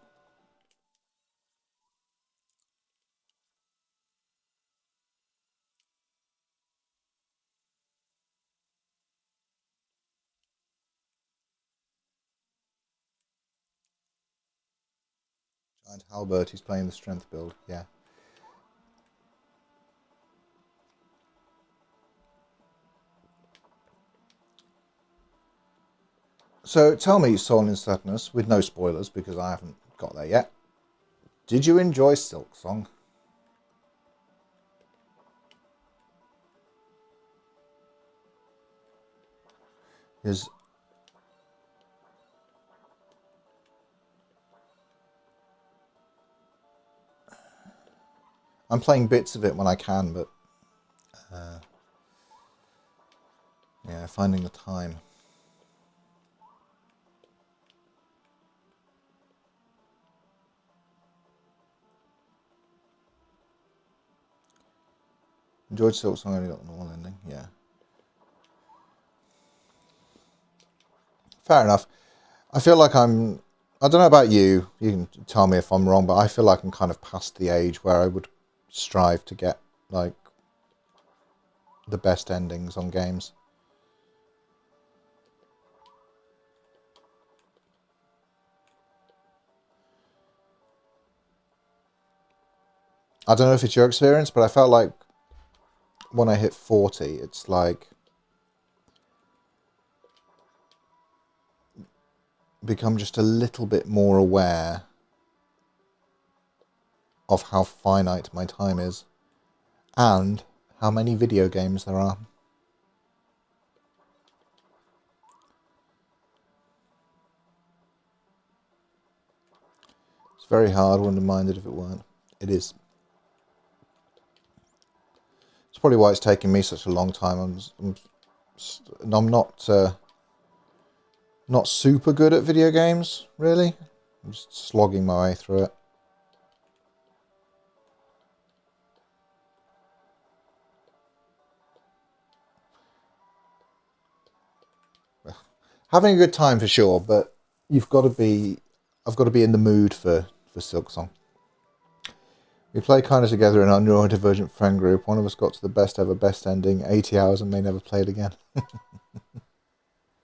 Giant Halbert, he's playing the strength build, yeah. So tell me, Soul in Sadness, with no spoilers because I haven't got there yet. Did you enjoy Silk Song? Because I'm playing bits of it when I can, but yeah, finding the time. Enjoyed Silksong, only got the normal ending. Yeah. Fair enough. I feel like I don't know about you, you can tell me if I'm wrong, but I feel like I'm kind of past the age where I would strive to get, like, the best endings on games. I don't know if it's your experience, but I felt like when I hit 40, it's like become just a little bit more aware of how finite my time is and how many video games there are. It's very hard, wouldn't have minded if it weren't. It is. It's probably why it's taken me such a long time. I'm not super good at video games, really. I'm just slogging my way through it. Having a good time for sure, but I've got to be in the mood for Silksong. We play kind of together in our neurodivergent friend group. One of us got to the best ever best ending, 80 hours, and may never play it again.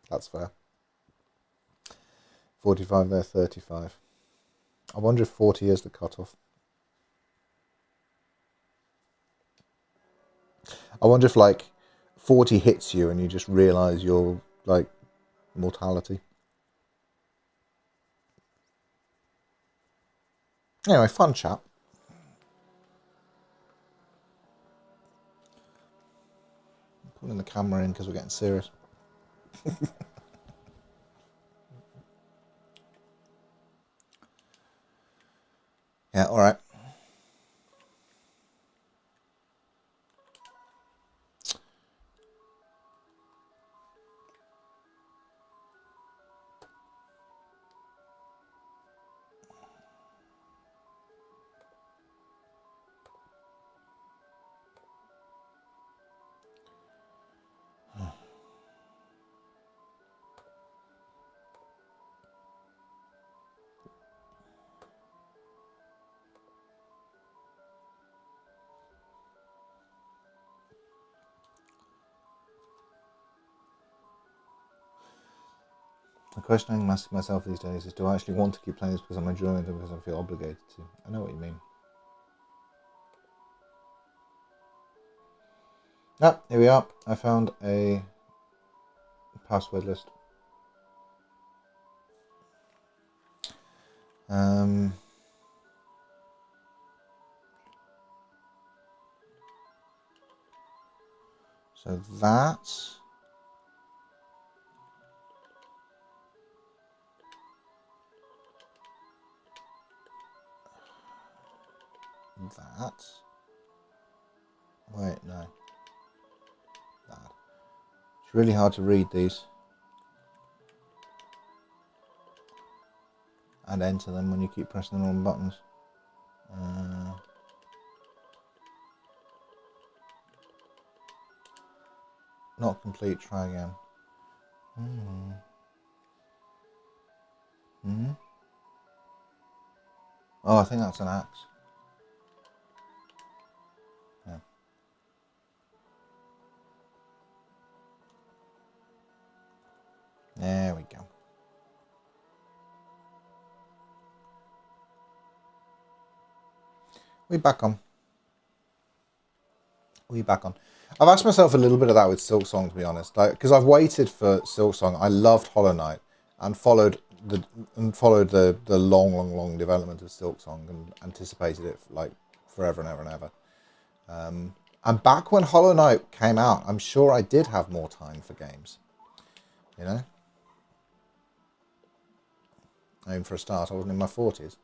That's fair. 45 there, 35. I wonder if 40 is the cutoff. I wonder if, like, 40 hits you and you just realise your, like, mortality. Anyway, fun chat. Putting the camera in because we're getting serious. Yeah, alright. The question I'm asking myself these days is, do I actually want to keep playing this because I'm enjoying it or because I feel obligated to? I know what you mean. Ah, here we are. I found a password list. So that's that. Wait, no. That. It's really hard to read these and enter them when you keep pressing the wrong buttons. Not complete, try again. Oh, I think that's an axe. Yeah. There we go. We back on. I've asked myself a little bit of that with Silksong, to be honest, because I've waited for Silksong. I loved Hollow Knight and followed the long development of Silksong and anticipated it for, like, forever and ever and ever. And back when Hollow Knight came out, I'm sure I did have more time for games. You know? I mean, for a start, I wasn't in my 40s.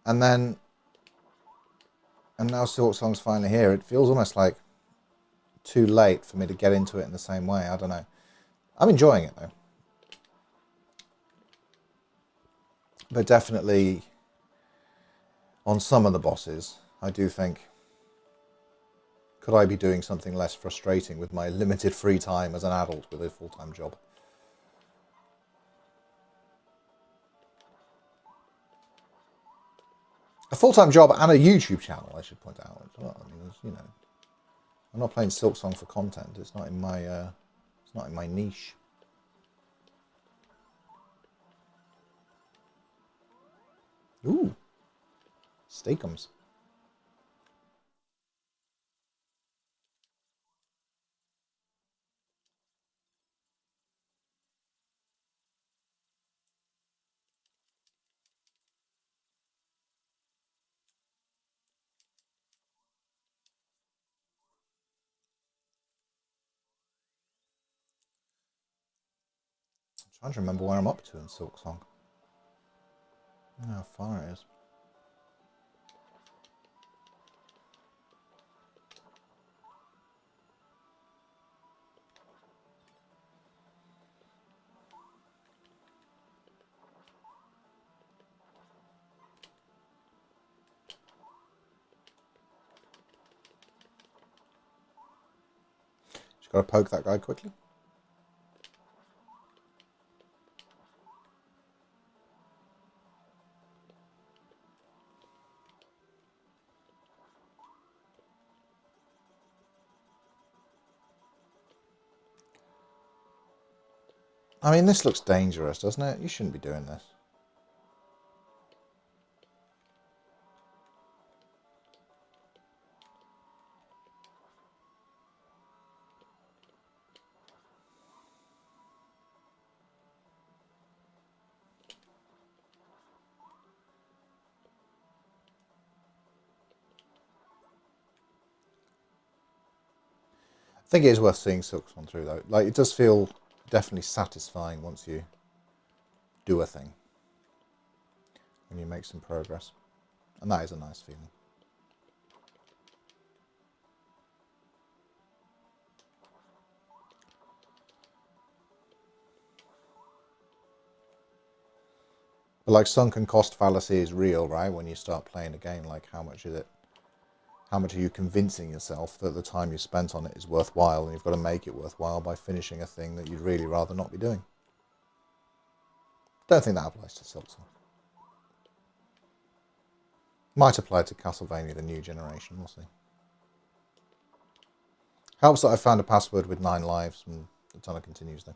And now Silk Song's finally here. It feels almost like too late for me to get into it in the same way. I don't know. I'm enjoying it, though. But definitely, on some of the bosses, I do think, could I be doing something less frustrating with my limited free time as an adult with a full-time job? A full-time job and a YouTube channel, I should point out as well. I mean, you know, I'm not playing Silk Song for content. It's not in my niche. Ooh, steakums. I'm trying to remember where I'm up to in Silk Song. I don't know how far it is. Just got to poke that guy quickly. I mean, this looks dangerous, doesn't it? You shouldn't be doing this. I think it is worth seeing Silk Song through, though. Like, it does feel definitely satisfying once you do a thing. When you make some progress. And that is a nice feeling. But like, sunken cost fallacy is real, right? When you start playing a game, like, how much is it? How much are you convincing yourself that the time you spent on it is worthwhile, and you've got to make it worthwhile by finishing a thing that you'd really rather not be doing? Don't think that applies to Silk Song. Might apply to Castlevania, the new generation, we'll see. Helps that I found a password with 9 lives, and the tunnel continues though.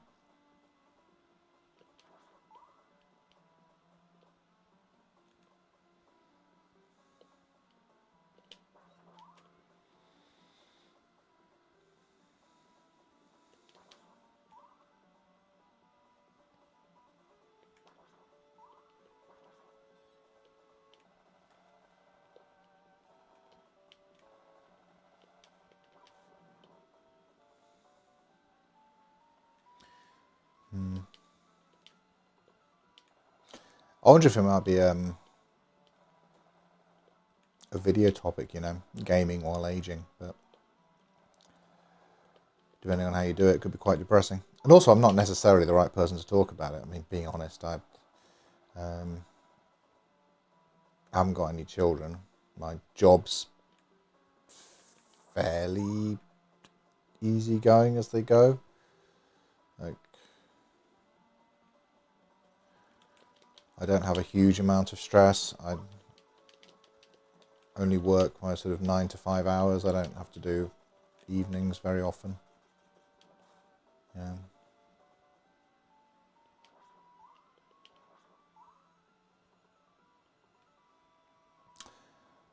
I wonder if it might be a video topic, you know, gaming while aging, but depending on how you do it, it could be quite depressing. And also, I'm not necessarily the right person to talk about it. I mean, being honest, I haven't got any children. My job's fairly easygoing as they go. Like, I don't have a huge amount of stress. I only work my sort of 9 to 5 hours. I don't have to do evenings very often. Yeah.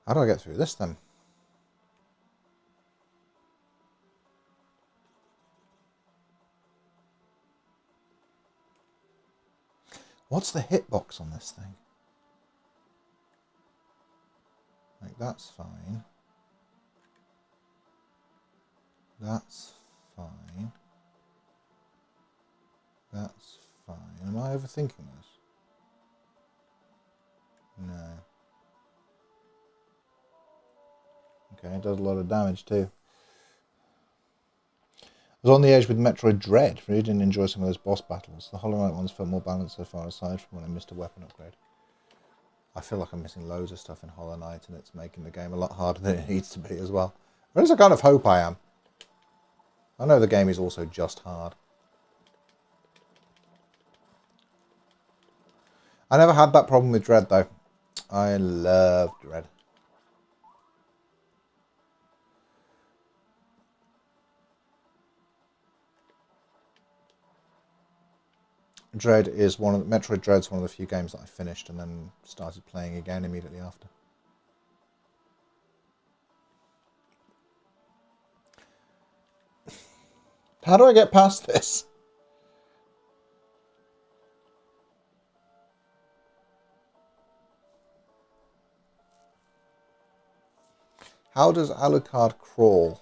How do I get through this then? What's the hitbox on this thing? Like, that's fine. That's fine. That's fine. Am I overthinking this? No. Okay, it does a lot of damage too. I was on the edge with Metroid Dread. Really didn't enjoy some of those boss battles. The Hollow Knight ones felt more balanced so far, aside from when I missed a weapon upgrade. I feel like I'm missing loads of stuff in Hollow Knight, and it's making the game a lot harder than it needs to be as well. Or at least I kind of hope I am. I know the game is also just hard. I never had that problem with Dread though. I love Dread. Dread is Metroid Dread's one of the few games that I finished and then started playing again immediately after. How do I get past this? How does Alucard crawl?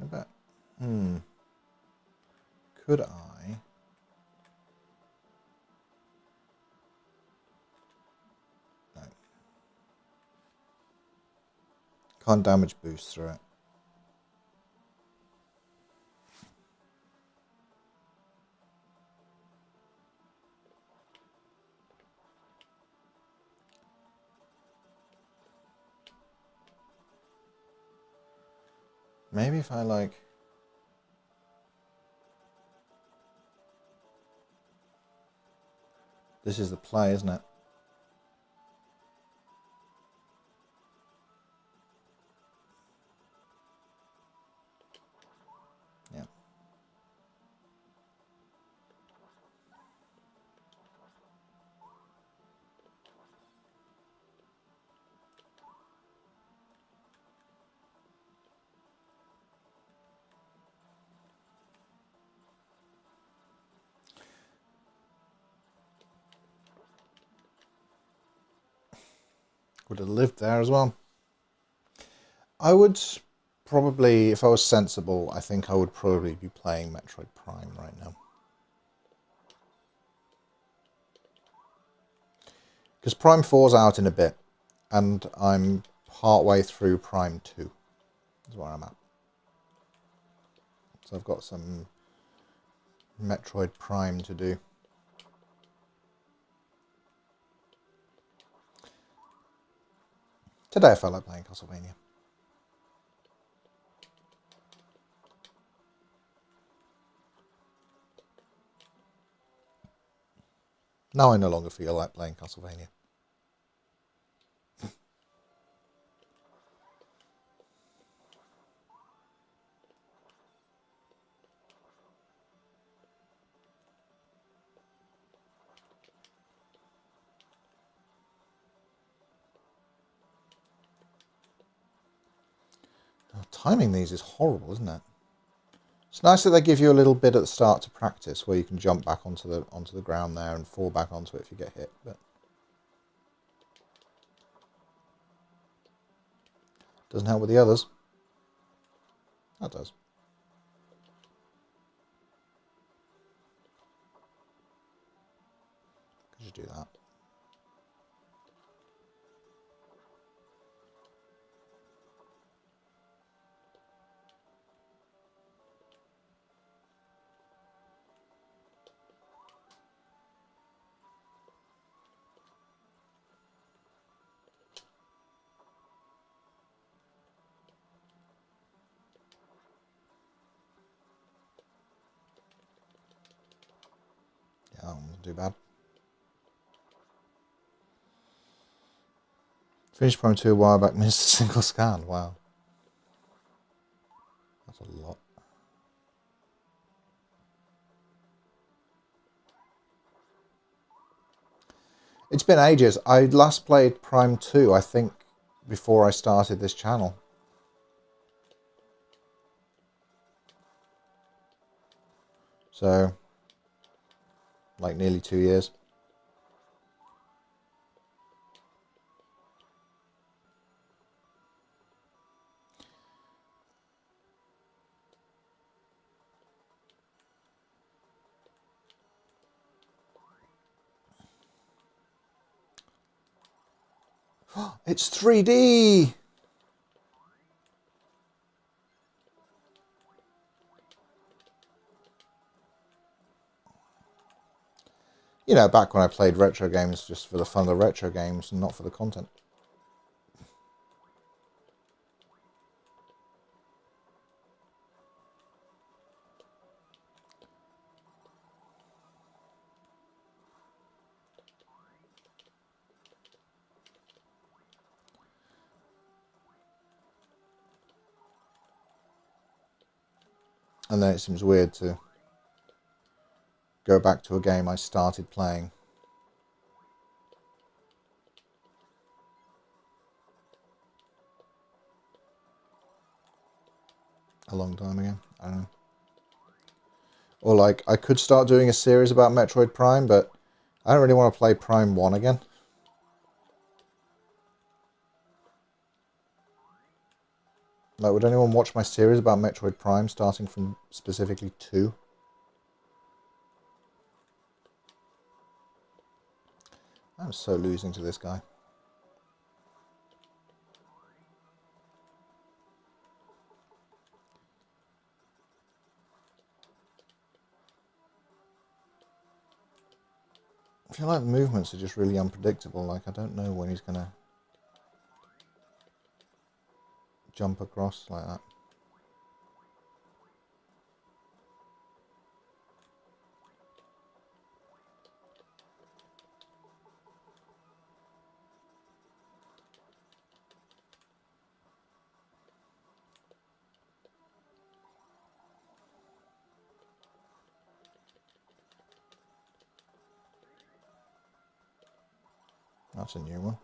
I bet. Could I? No. Can't damage boost through it. Maybe if I like... This is the play, isn't it? Yeah. Would have lived there as well. I would probably, if I was sensible, I think I would probably be playing Metroid Prime right now. Because Prime 4's out in a bit, and I'm partway through Prime 2. That's where I'm at. So I've got some Metroid Prime to do. Today I felt like playing Castlevania. Now I no longer feel like playing Castlevania. Oh, timing these is horrible, isn't it? It's nice that they give you a little bit at the start to practice, where you can jump back onto the ground there and fall back onto it if you get hit. But doesn't help with the others. That does. Could you do that? Yeah, that wasn't too bad. Finished Prime 2 a while back, missed a single scan. Wow. That's a lot. It's been ages. I last played Prime 2, I think, before I started this channel. So, like nearly 2 years. It's 3D! You know, back when I played retro games just for the fun of the retro games and not for the content. And then it seems weird to go back to a game I started playing a long time ago. I don't know. Or like, I could start doing a series about Metroid Prime, but I don't really want to play Prime 1 again. Like, would anyone watch my series about Metroid Prime starting from specifically 2? I'm so losing to this guy. I feel like the movements are just really unpredictable. Like, I don't know when he's going to jump across like that. That's a new one.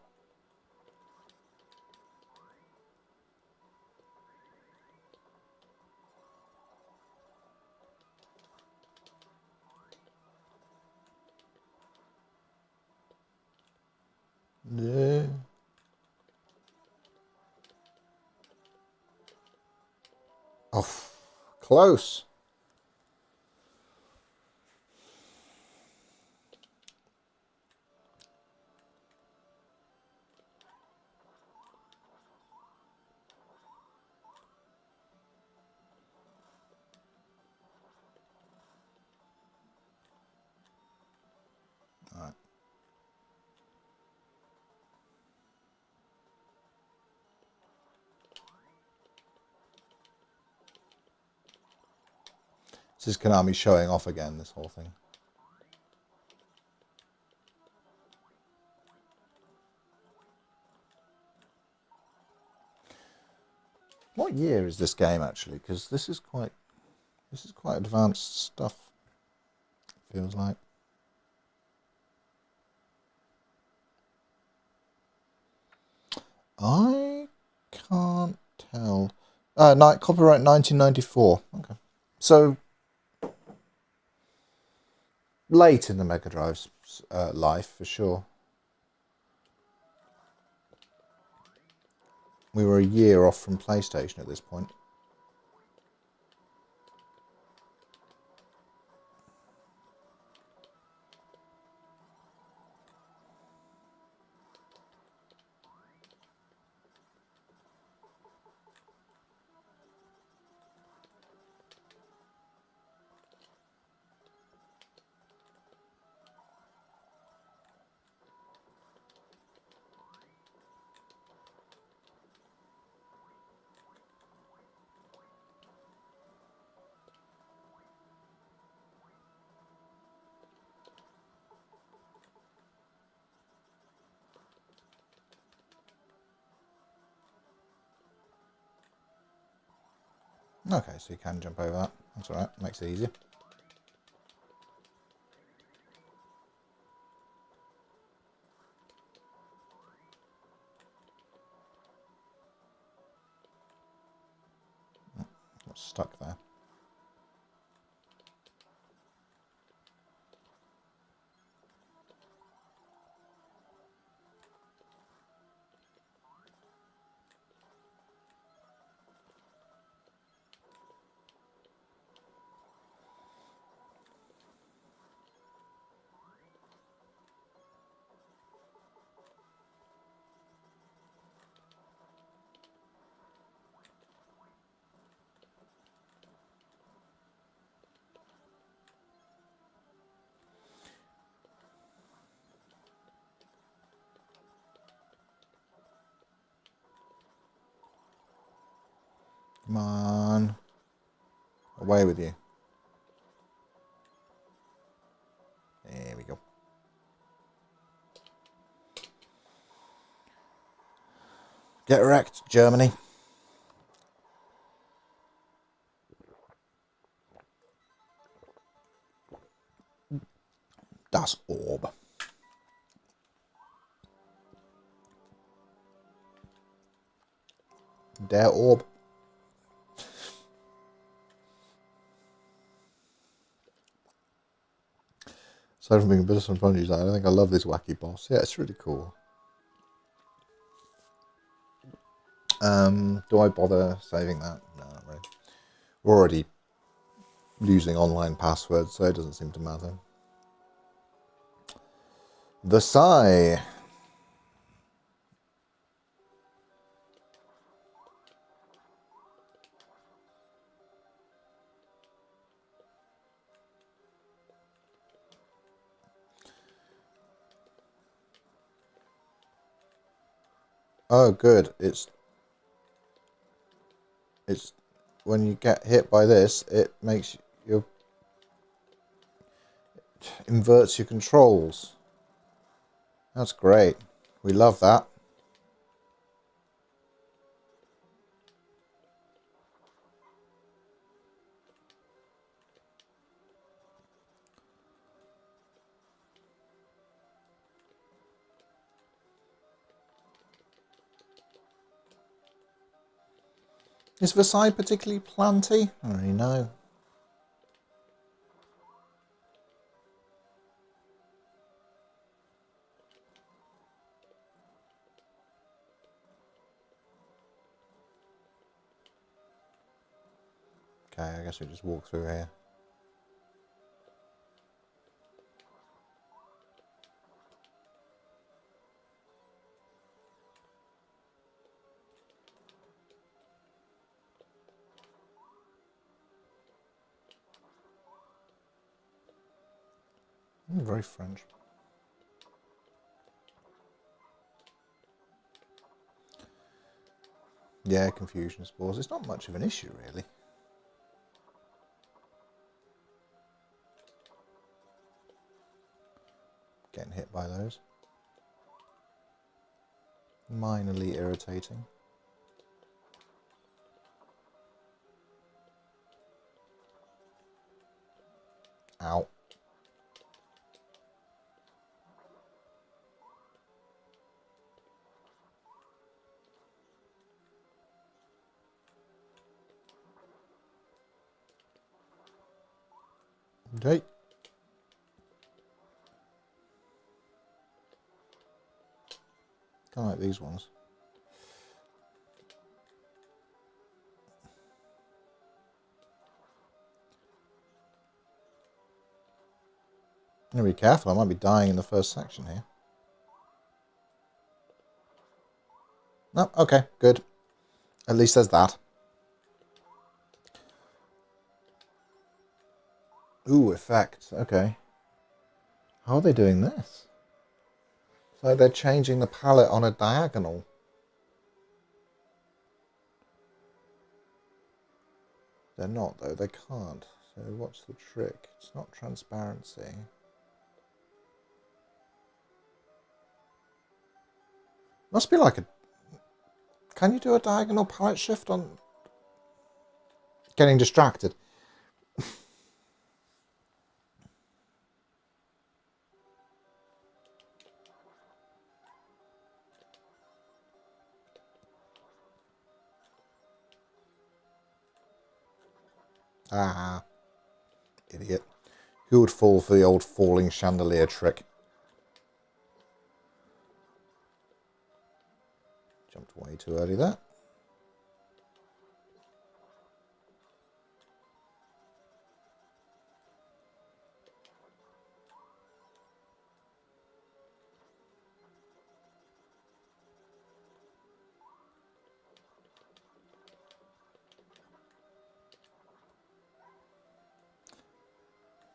Yeah. Oh, close. All right. This is Konami showing off again, this whole thing. What year is this game actually? Because this is quite advanced stuff. Feels like. I can't tell. Copyright 1994. Okay, so late in the Mega Drive's life for sure. We were a year off from PlayStation at this point. Okay, so you can jump over that. That's alright, makes it easier. Got stuck there. Come on. Away with you. There we go. Get wrecked, Germany. Das Orb. Der Orb. Aside from being a bit of some fun, I think I love this wacky boss. Yeah, it's really cool. Do I bother saving that? No, not really. We're already using online passwords, so it doesn't seem to matter. The Sigh. Oh, good. It's when you get hit by this, it makes you inverts your controls. That's great. We love that. Is Versailles particularly planty? I don't really know. Okay, I guess we just walk through here. Very French. Yeah, confusion spores. It's not much of an issue, really. Getting hit by those. Minorly irritating. Ow. Okay. Kind of like these ones. I'm going to be careful, I might be dying in the first section here. No, okay, good. At least there's that. Ooh, effects, okay. How are they doing this? So they're changing the palette on a diagonal. They're not, though, they can't. So what's the trick? It's not transparency. Must be like a... Can you do a diagonal palette shift on... Getting distracted. Ah, idiot. Who would fall for the old falling chandelier trick? Jumped way too early there.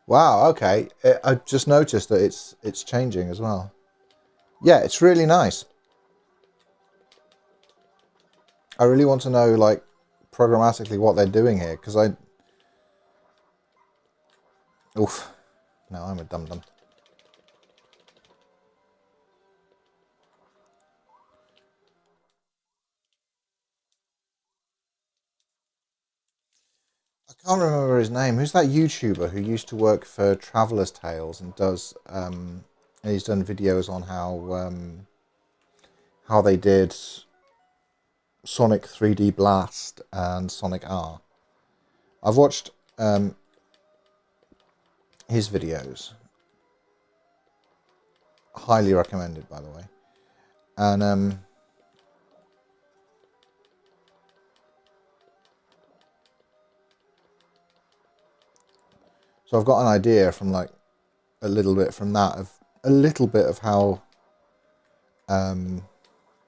Wow, okay. I just noticed that it's changing as well. Yeah, it's really nice. I really want to know, like, programmatically what they're doing here, because oof, no, I'm a dum-dum. I can't remember his name. Who's that YouTuber who used to work for Traveller's Tales and does and he's done videos on how they did Sonic 3D Blast and Sonic R. I've watched his videos. Highly recommended, by the way. And so I've got an idea from like a little bit from that of a little bit of how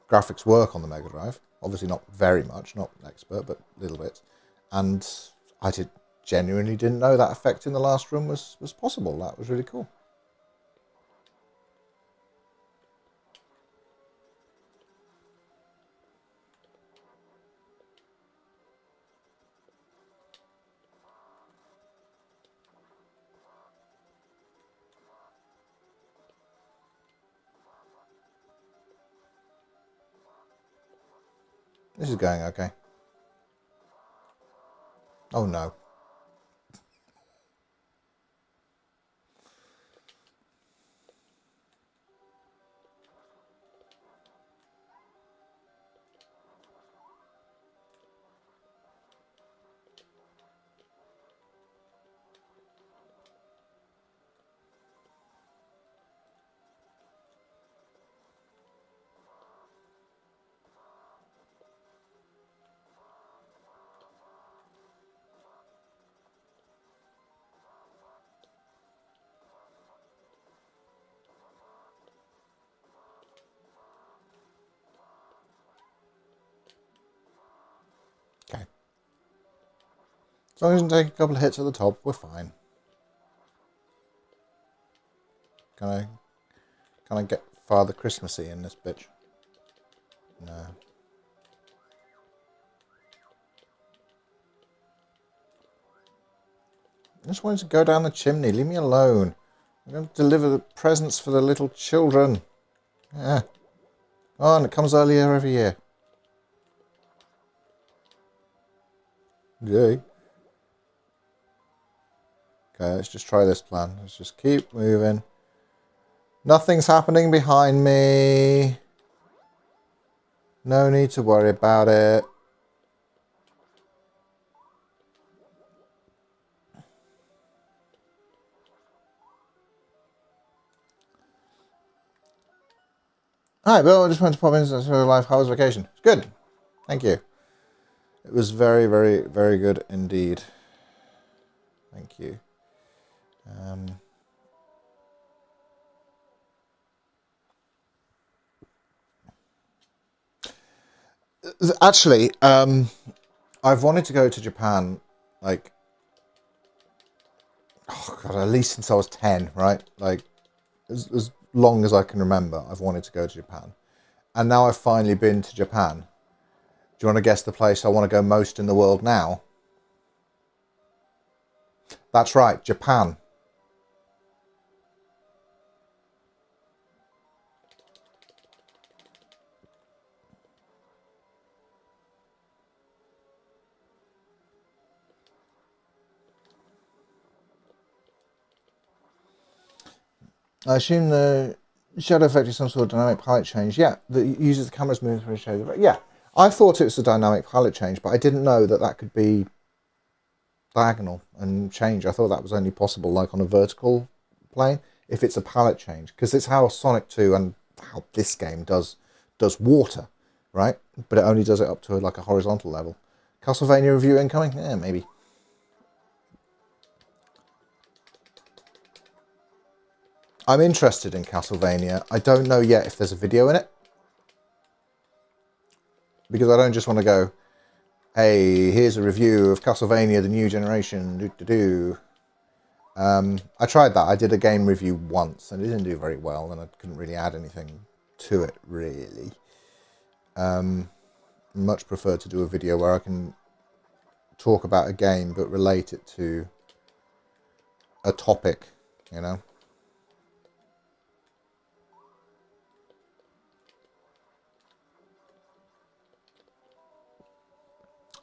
graphics work on the Mega Drive. Obviously not very much, not expert, but little bit. And I genuinely didn't know that effect in the last room was possible. That was really cool. This is going okay. Oh no. Okay. As long as we take a couple of hits at the top, we're fine. Can I get Father Christmassy in this bitch? No. I just wanted to go down the chimney. Leave me alone. I'm going to deliver the presents for the little children. Yeah. Oh, and it comes earlier every year. Yay. Okay, let's just try this plan. Let's just keep moving. Nothing's happening behind me. No need to worry about it. Hi, Bill. I just wanted to pop in and say live. How was vacation? It's good. Thank you. It was very, very, very good indeed. Thank you. Actually, I've wanted to go to Japan, like, oh God, at least since I was 10, right? Like, as long as I can remember, I've wanted to go to Japan. And now I've finally been to Japan. Do you want to guess the place I want to go most in the world now? That's right, Japan. I assume the shadow effect is some sort of dynamic palette change. Yeah, that uses the camera's movement for a shadow effect. Yeah, I thought it was a dynamic palette change, but I didn't know that that could be diagonal and change. I thought that was only possible like on a vertical plane if it's a palette change, because it's how Sonic 2 and how this game does water, right? But it only does it up to like a horizontal level. Castlevania review incoming? Yeah, maybe. I'm interested in Castlevania. I don't know yet if there's a video in it, because I don't just want to go, hey, here's a review of Castlevania, the new generation, I tried that. I did a game review once, and it didn't do very well, and I couldn't really add anything to it, really. Much prefer to do a video where I can talk about a game but relate it to a topic, you know.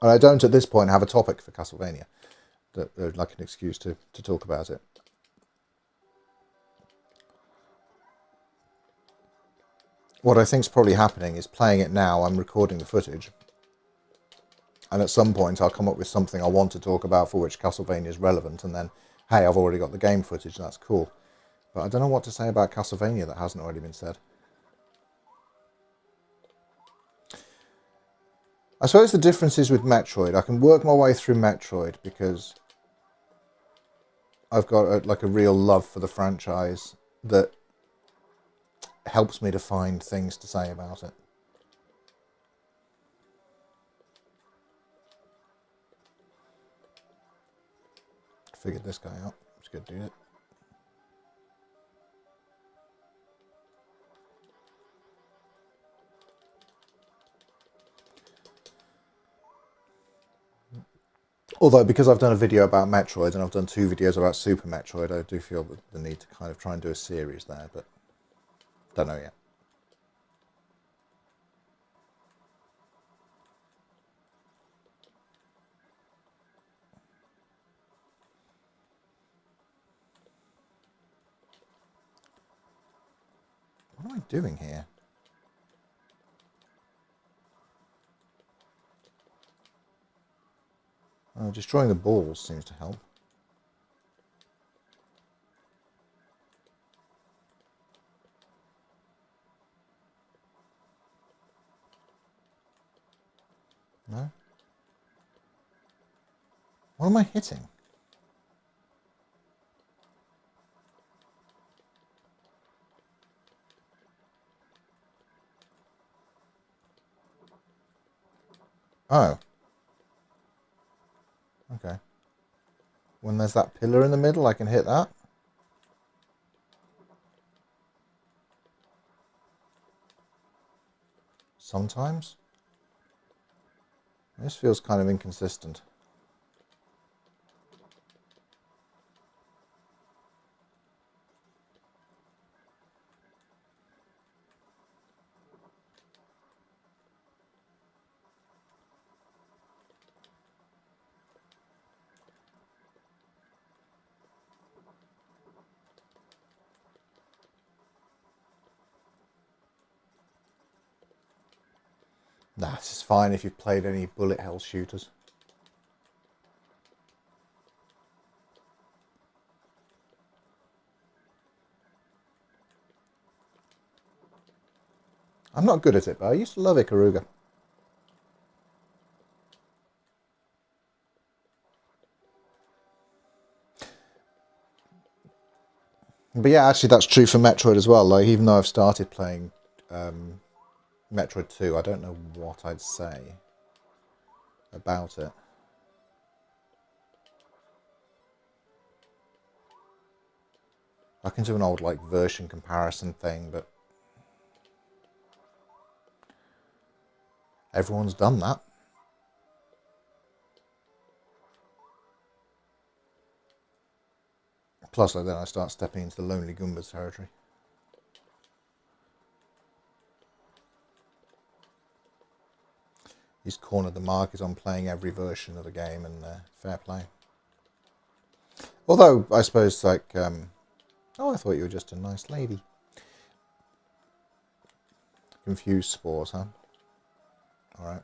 And I don't at this point have a topic for Castlevania, that like an excuse to talk about it. What I think is probably happening is playing it now, I'm recording the footage, and at some point I'll come up with something I want to talk about for which Castlevania is relevant, and then, hey, I've already got the game footage, that's cool. But I don't know what to say about Castlevania that hasn't already been said. I suppose the difference is with Metroid. I can work my way through Metroid because I've got like a real love for the franchise that helps me to find things to say about it. Figured this guy out. It's good to do it. Although, because I've done a video about Metroid and I've done 2 videos about Super Metroid, I do feel the need to kind of try and do a series there, but don't know yet. What am I doing here? Oh, destroying the balls seems to help. No? What am I hitting? Oh. Okay. When there's that pillar in the middle, I can hit that. Sometimes. This feels kind of inconsistent. Nah, this is fine if you've played any bullet hell shooters. I'm not good at it, but I used to love Ikaruga. But yeah, actually that's true for Metroid as well. Like, even though I've started playing Metroid 2, I don't know what I'd say about it. I can do an old like version comparison thing, but everyone's done that. Plus, then I start stepping into the Lonely Goombas territory. He's cornered the market on playing every version of the game, and fair play. Although, I suppose, like, oh, I thought you were just a nice lady. Confused spores, huh? Alright.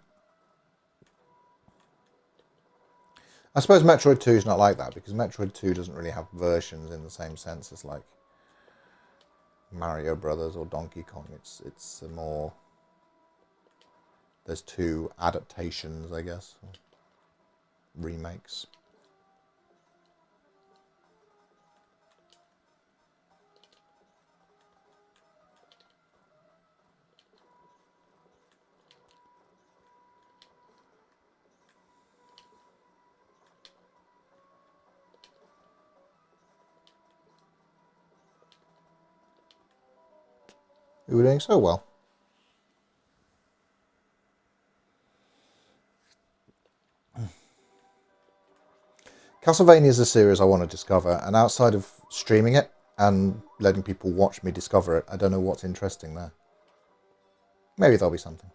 I suppose Metroid 2 is not like that, because Metroid 2 doesn't really have versions in the same sense as, like, Mario Brothers or Donkey Kong. It's a more... There's 2 adaptations, I guess. Remakes. We were doing so well. Castlevania is a series I want to discover, and outside of streaming it and letting people watch me discover it, I don't know what's interesting there. Maybe there'll be something.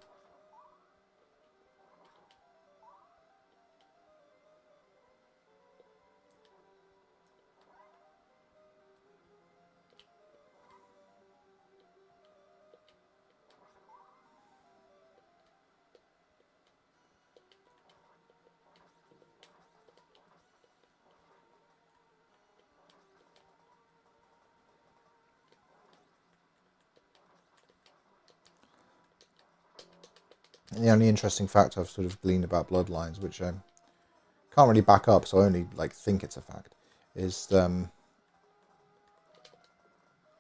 The only interesting fact I've sort of gleaned about Bloodlines, which I can't really back up, so I only think it's a fact, is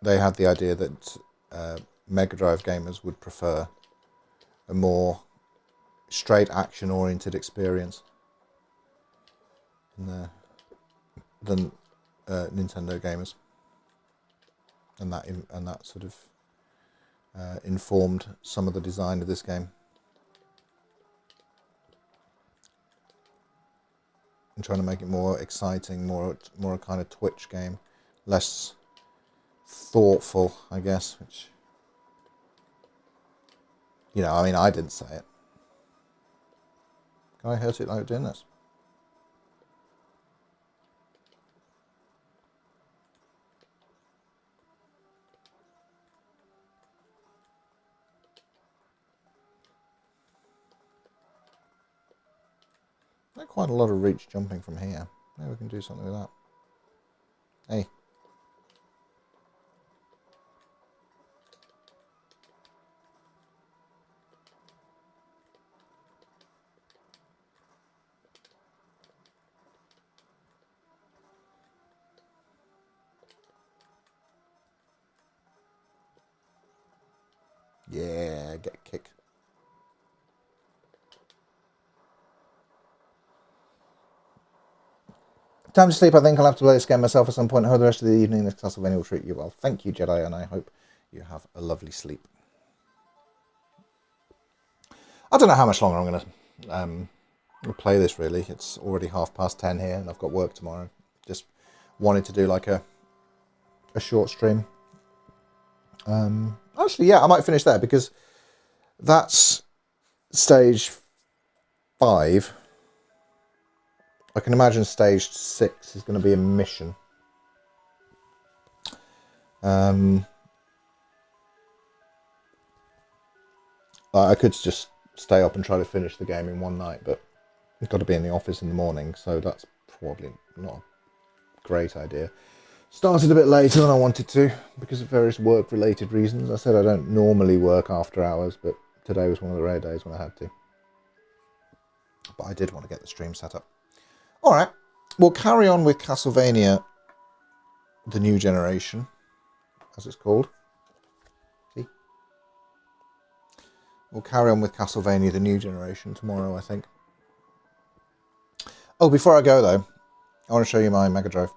they had the idea that Mega Drive gamers would prefer a more straight action-oriented experience than Nintendo gamers, and that sort of informed some of the design of this game. I'm trying to make it more exciting, more a kind of Twitch game, less thoughtful, I guess. Which, I mean, I didn't say it. Can I hurt it like doing this? Not quite a lot of reach jumping from here. Maybe we can do something with that. Hey. Yeah, get a kick. Time to sleep. I think I'll have to play this game myself at some point. I hope the rest of the evening this Castlevania will treat you well. Thank you, Jedi, and I hope you have a lovely sleep. I don't know how much longer I'm going to play this, really. It's already 10:30 here, and I've got work tomorrow. Just wanted to do like a short stream. Actually, yeah, I might finish there, because that's stage 5. I can imagine stage 6 is going to be a mission. I could just stay up and try to finish the game in one night, but I've got to be in the office in the morning, so that's probably not a great idea. Started a bit later than I wanted to, because of various work-related reasons. I said I don't normally work after hours, but today was one of the rare days when I had to. But I did want to get the stream set up. Alright, we'll carry on with Castlevania, the New Generation, as it's called. See? We'll carry on with Castlevania, the New Generation tomorrow, I think. Oh, before I go, though, I want to show you my Mega Drive.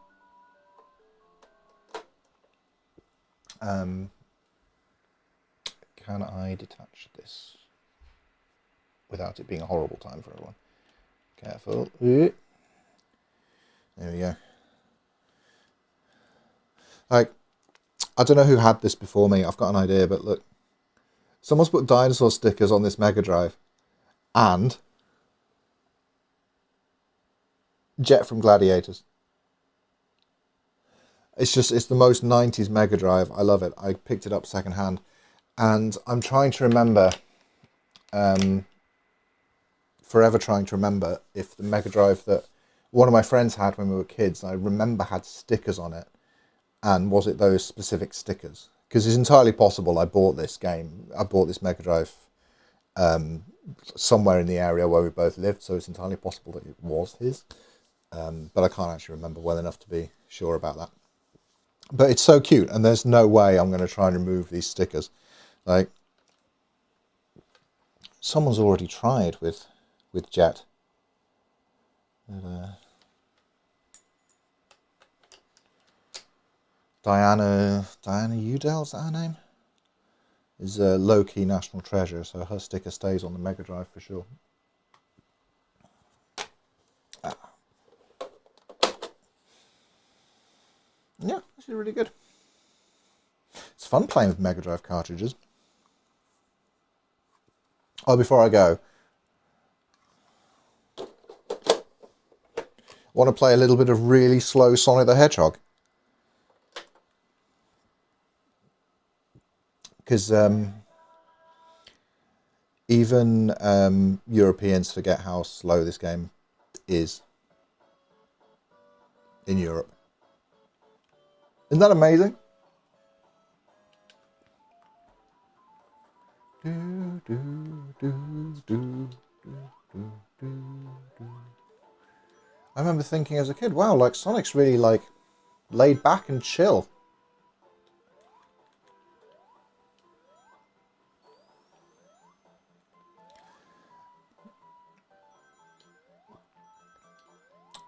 Can I detach this without it being a horrible time for everyone? Careful. There we go. Like, I don't know who had this before me. I've got an idea, but look. Someone's put dinosaur stickers on this Mega Drive. And Jet from Gladiators. It's the most 90s Mega Drive. I love it. I picked it up secondhand. And I'm trying to remember, forever trying to remember if the Mega Drive that one of my friends had when we were kids, I remember had stickers on it. And was it those specific stickers? Because it's entirely possible I bought this Mega Drive somewhere in the area where we both lived, so it's entirely possible that it was his. But I can't actually remember well enough to be sure about that. But it's so cute, and there's no way I'm going to try and remove these stickers. Like, someone's already tried with Jet. Diana Udell, is that her name? Is a low-key national treasure, so her sticker stays on the Mega Drive for sure. Yeah, this is really good. It's fun playing with Mega Drive cartridges. Oh, before I go, I want to play a little bit of really slow Sonic the Hedgehog. Because even Europeans forget how slow this game is in Europe. Isn't that amazing? I remember thinking as a kid, wow, like Sonic's really like laid back and chill.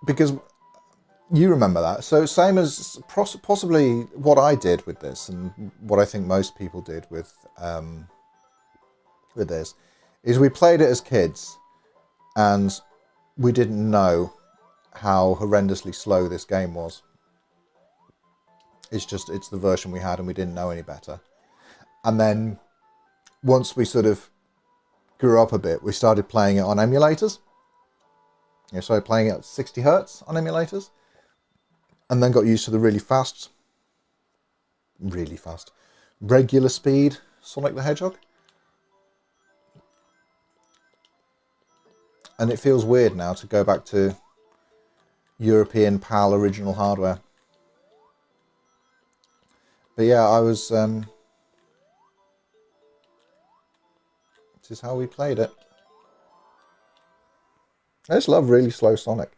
Because you remember that. So same as possibly what I did with this, and what I think most people did with this, is we played it as kids, and we didn't know how horrendously slow this game was. It's the version we had, and we didn't know any better. And then once we sort of grew up a bit, we started playing it on emulators. You know, started playing it at 60 hertz on emulators, and then got used to the really fast, regular speed Sonic the Hedgehog. And it feels weird now to go back to European PAL original hardware. But yeah, I was... this is how we played it. I just love really slow Sonic.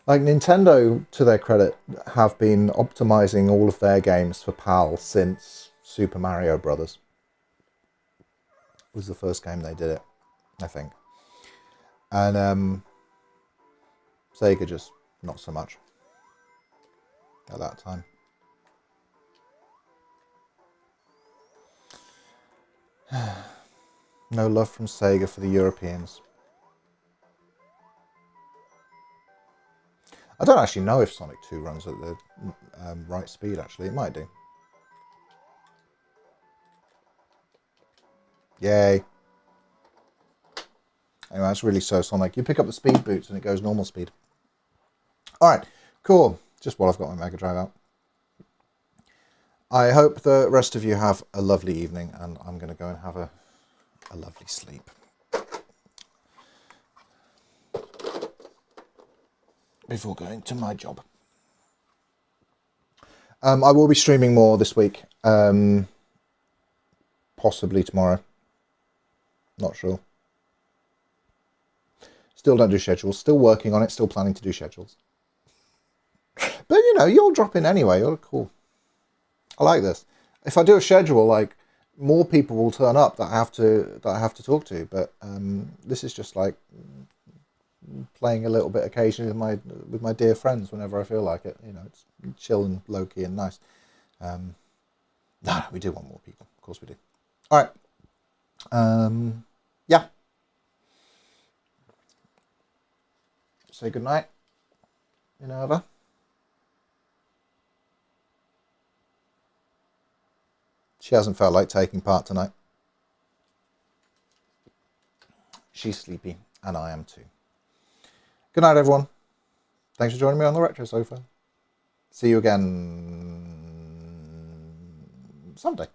Like, Nintendo, to their credit, have been optimizing all of their games for PAL since Super Mario Brothers. It was the first game they did it, I think. And Sega just not so much at that time. No love from Sega for the Europeans. I don't actually know if Sonic 2 runs at the right speed, actually. It might do. Yay. Anyway, that's really so Sonic. You pick up the speed boots and it goes normal speed. Alright, cool. Just while I've got my Mega Drive out. I hope the rest of you have a lovely evening, and I'm going to go and have a lovely sleep. Before going to my job. I will be streaming more this week. Possibly tomorrow. Not sure. Still don't do schedules. Still working on it. Still planning to do schedules. But, you know, you'll drop in anyway. You're cool. I like this. If I do a schedule, like, more people will turn up that I have to talk to. But this is just like playing a little bit occasionally with my dear friends whenever I feel like it. You know, it's chill and low key and nice. No, we do want more people. Of course we do. All right. Yeah. Say goodnight, Minerva. She hasn't felt like taking part tonight. She's sleepy, and I am too. Good night, everyone. Thanks for joining me on the Retro Sofa. See you again someday.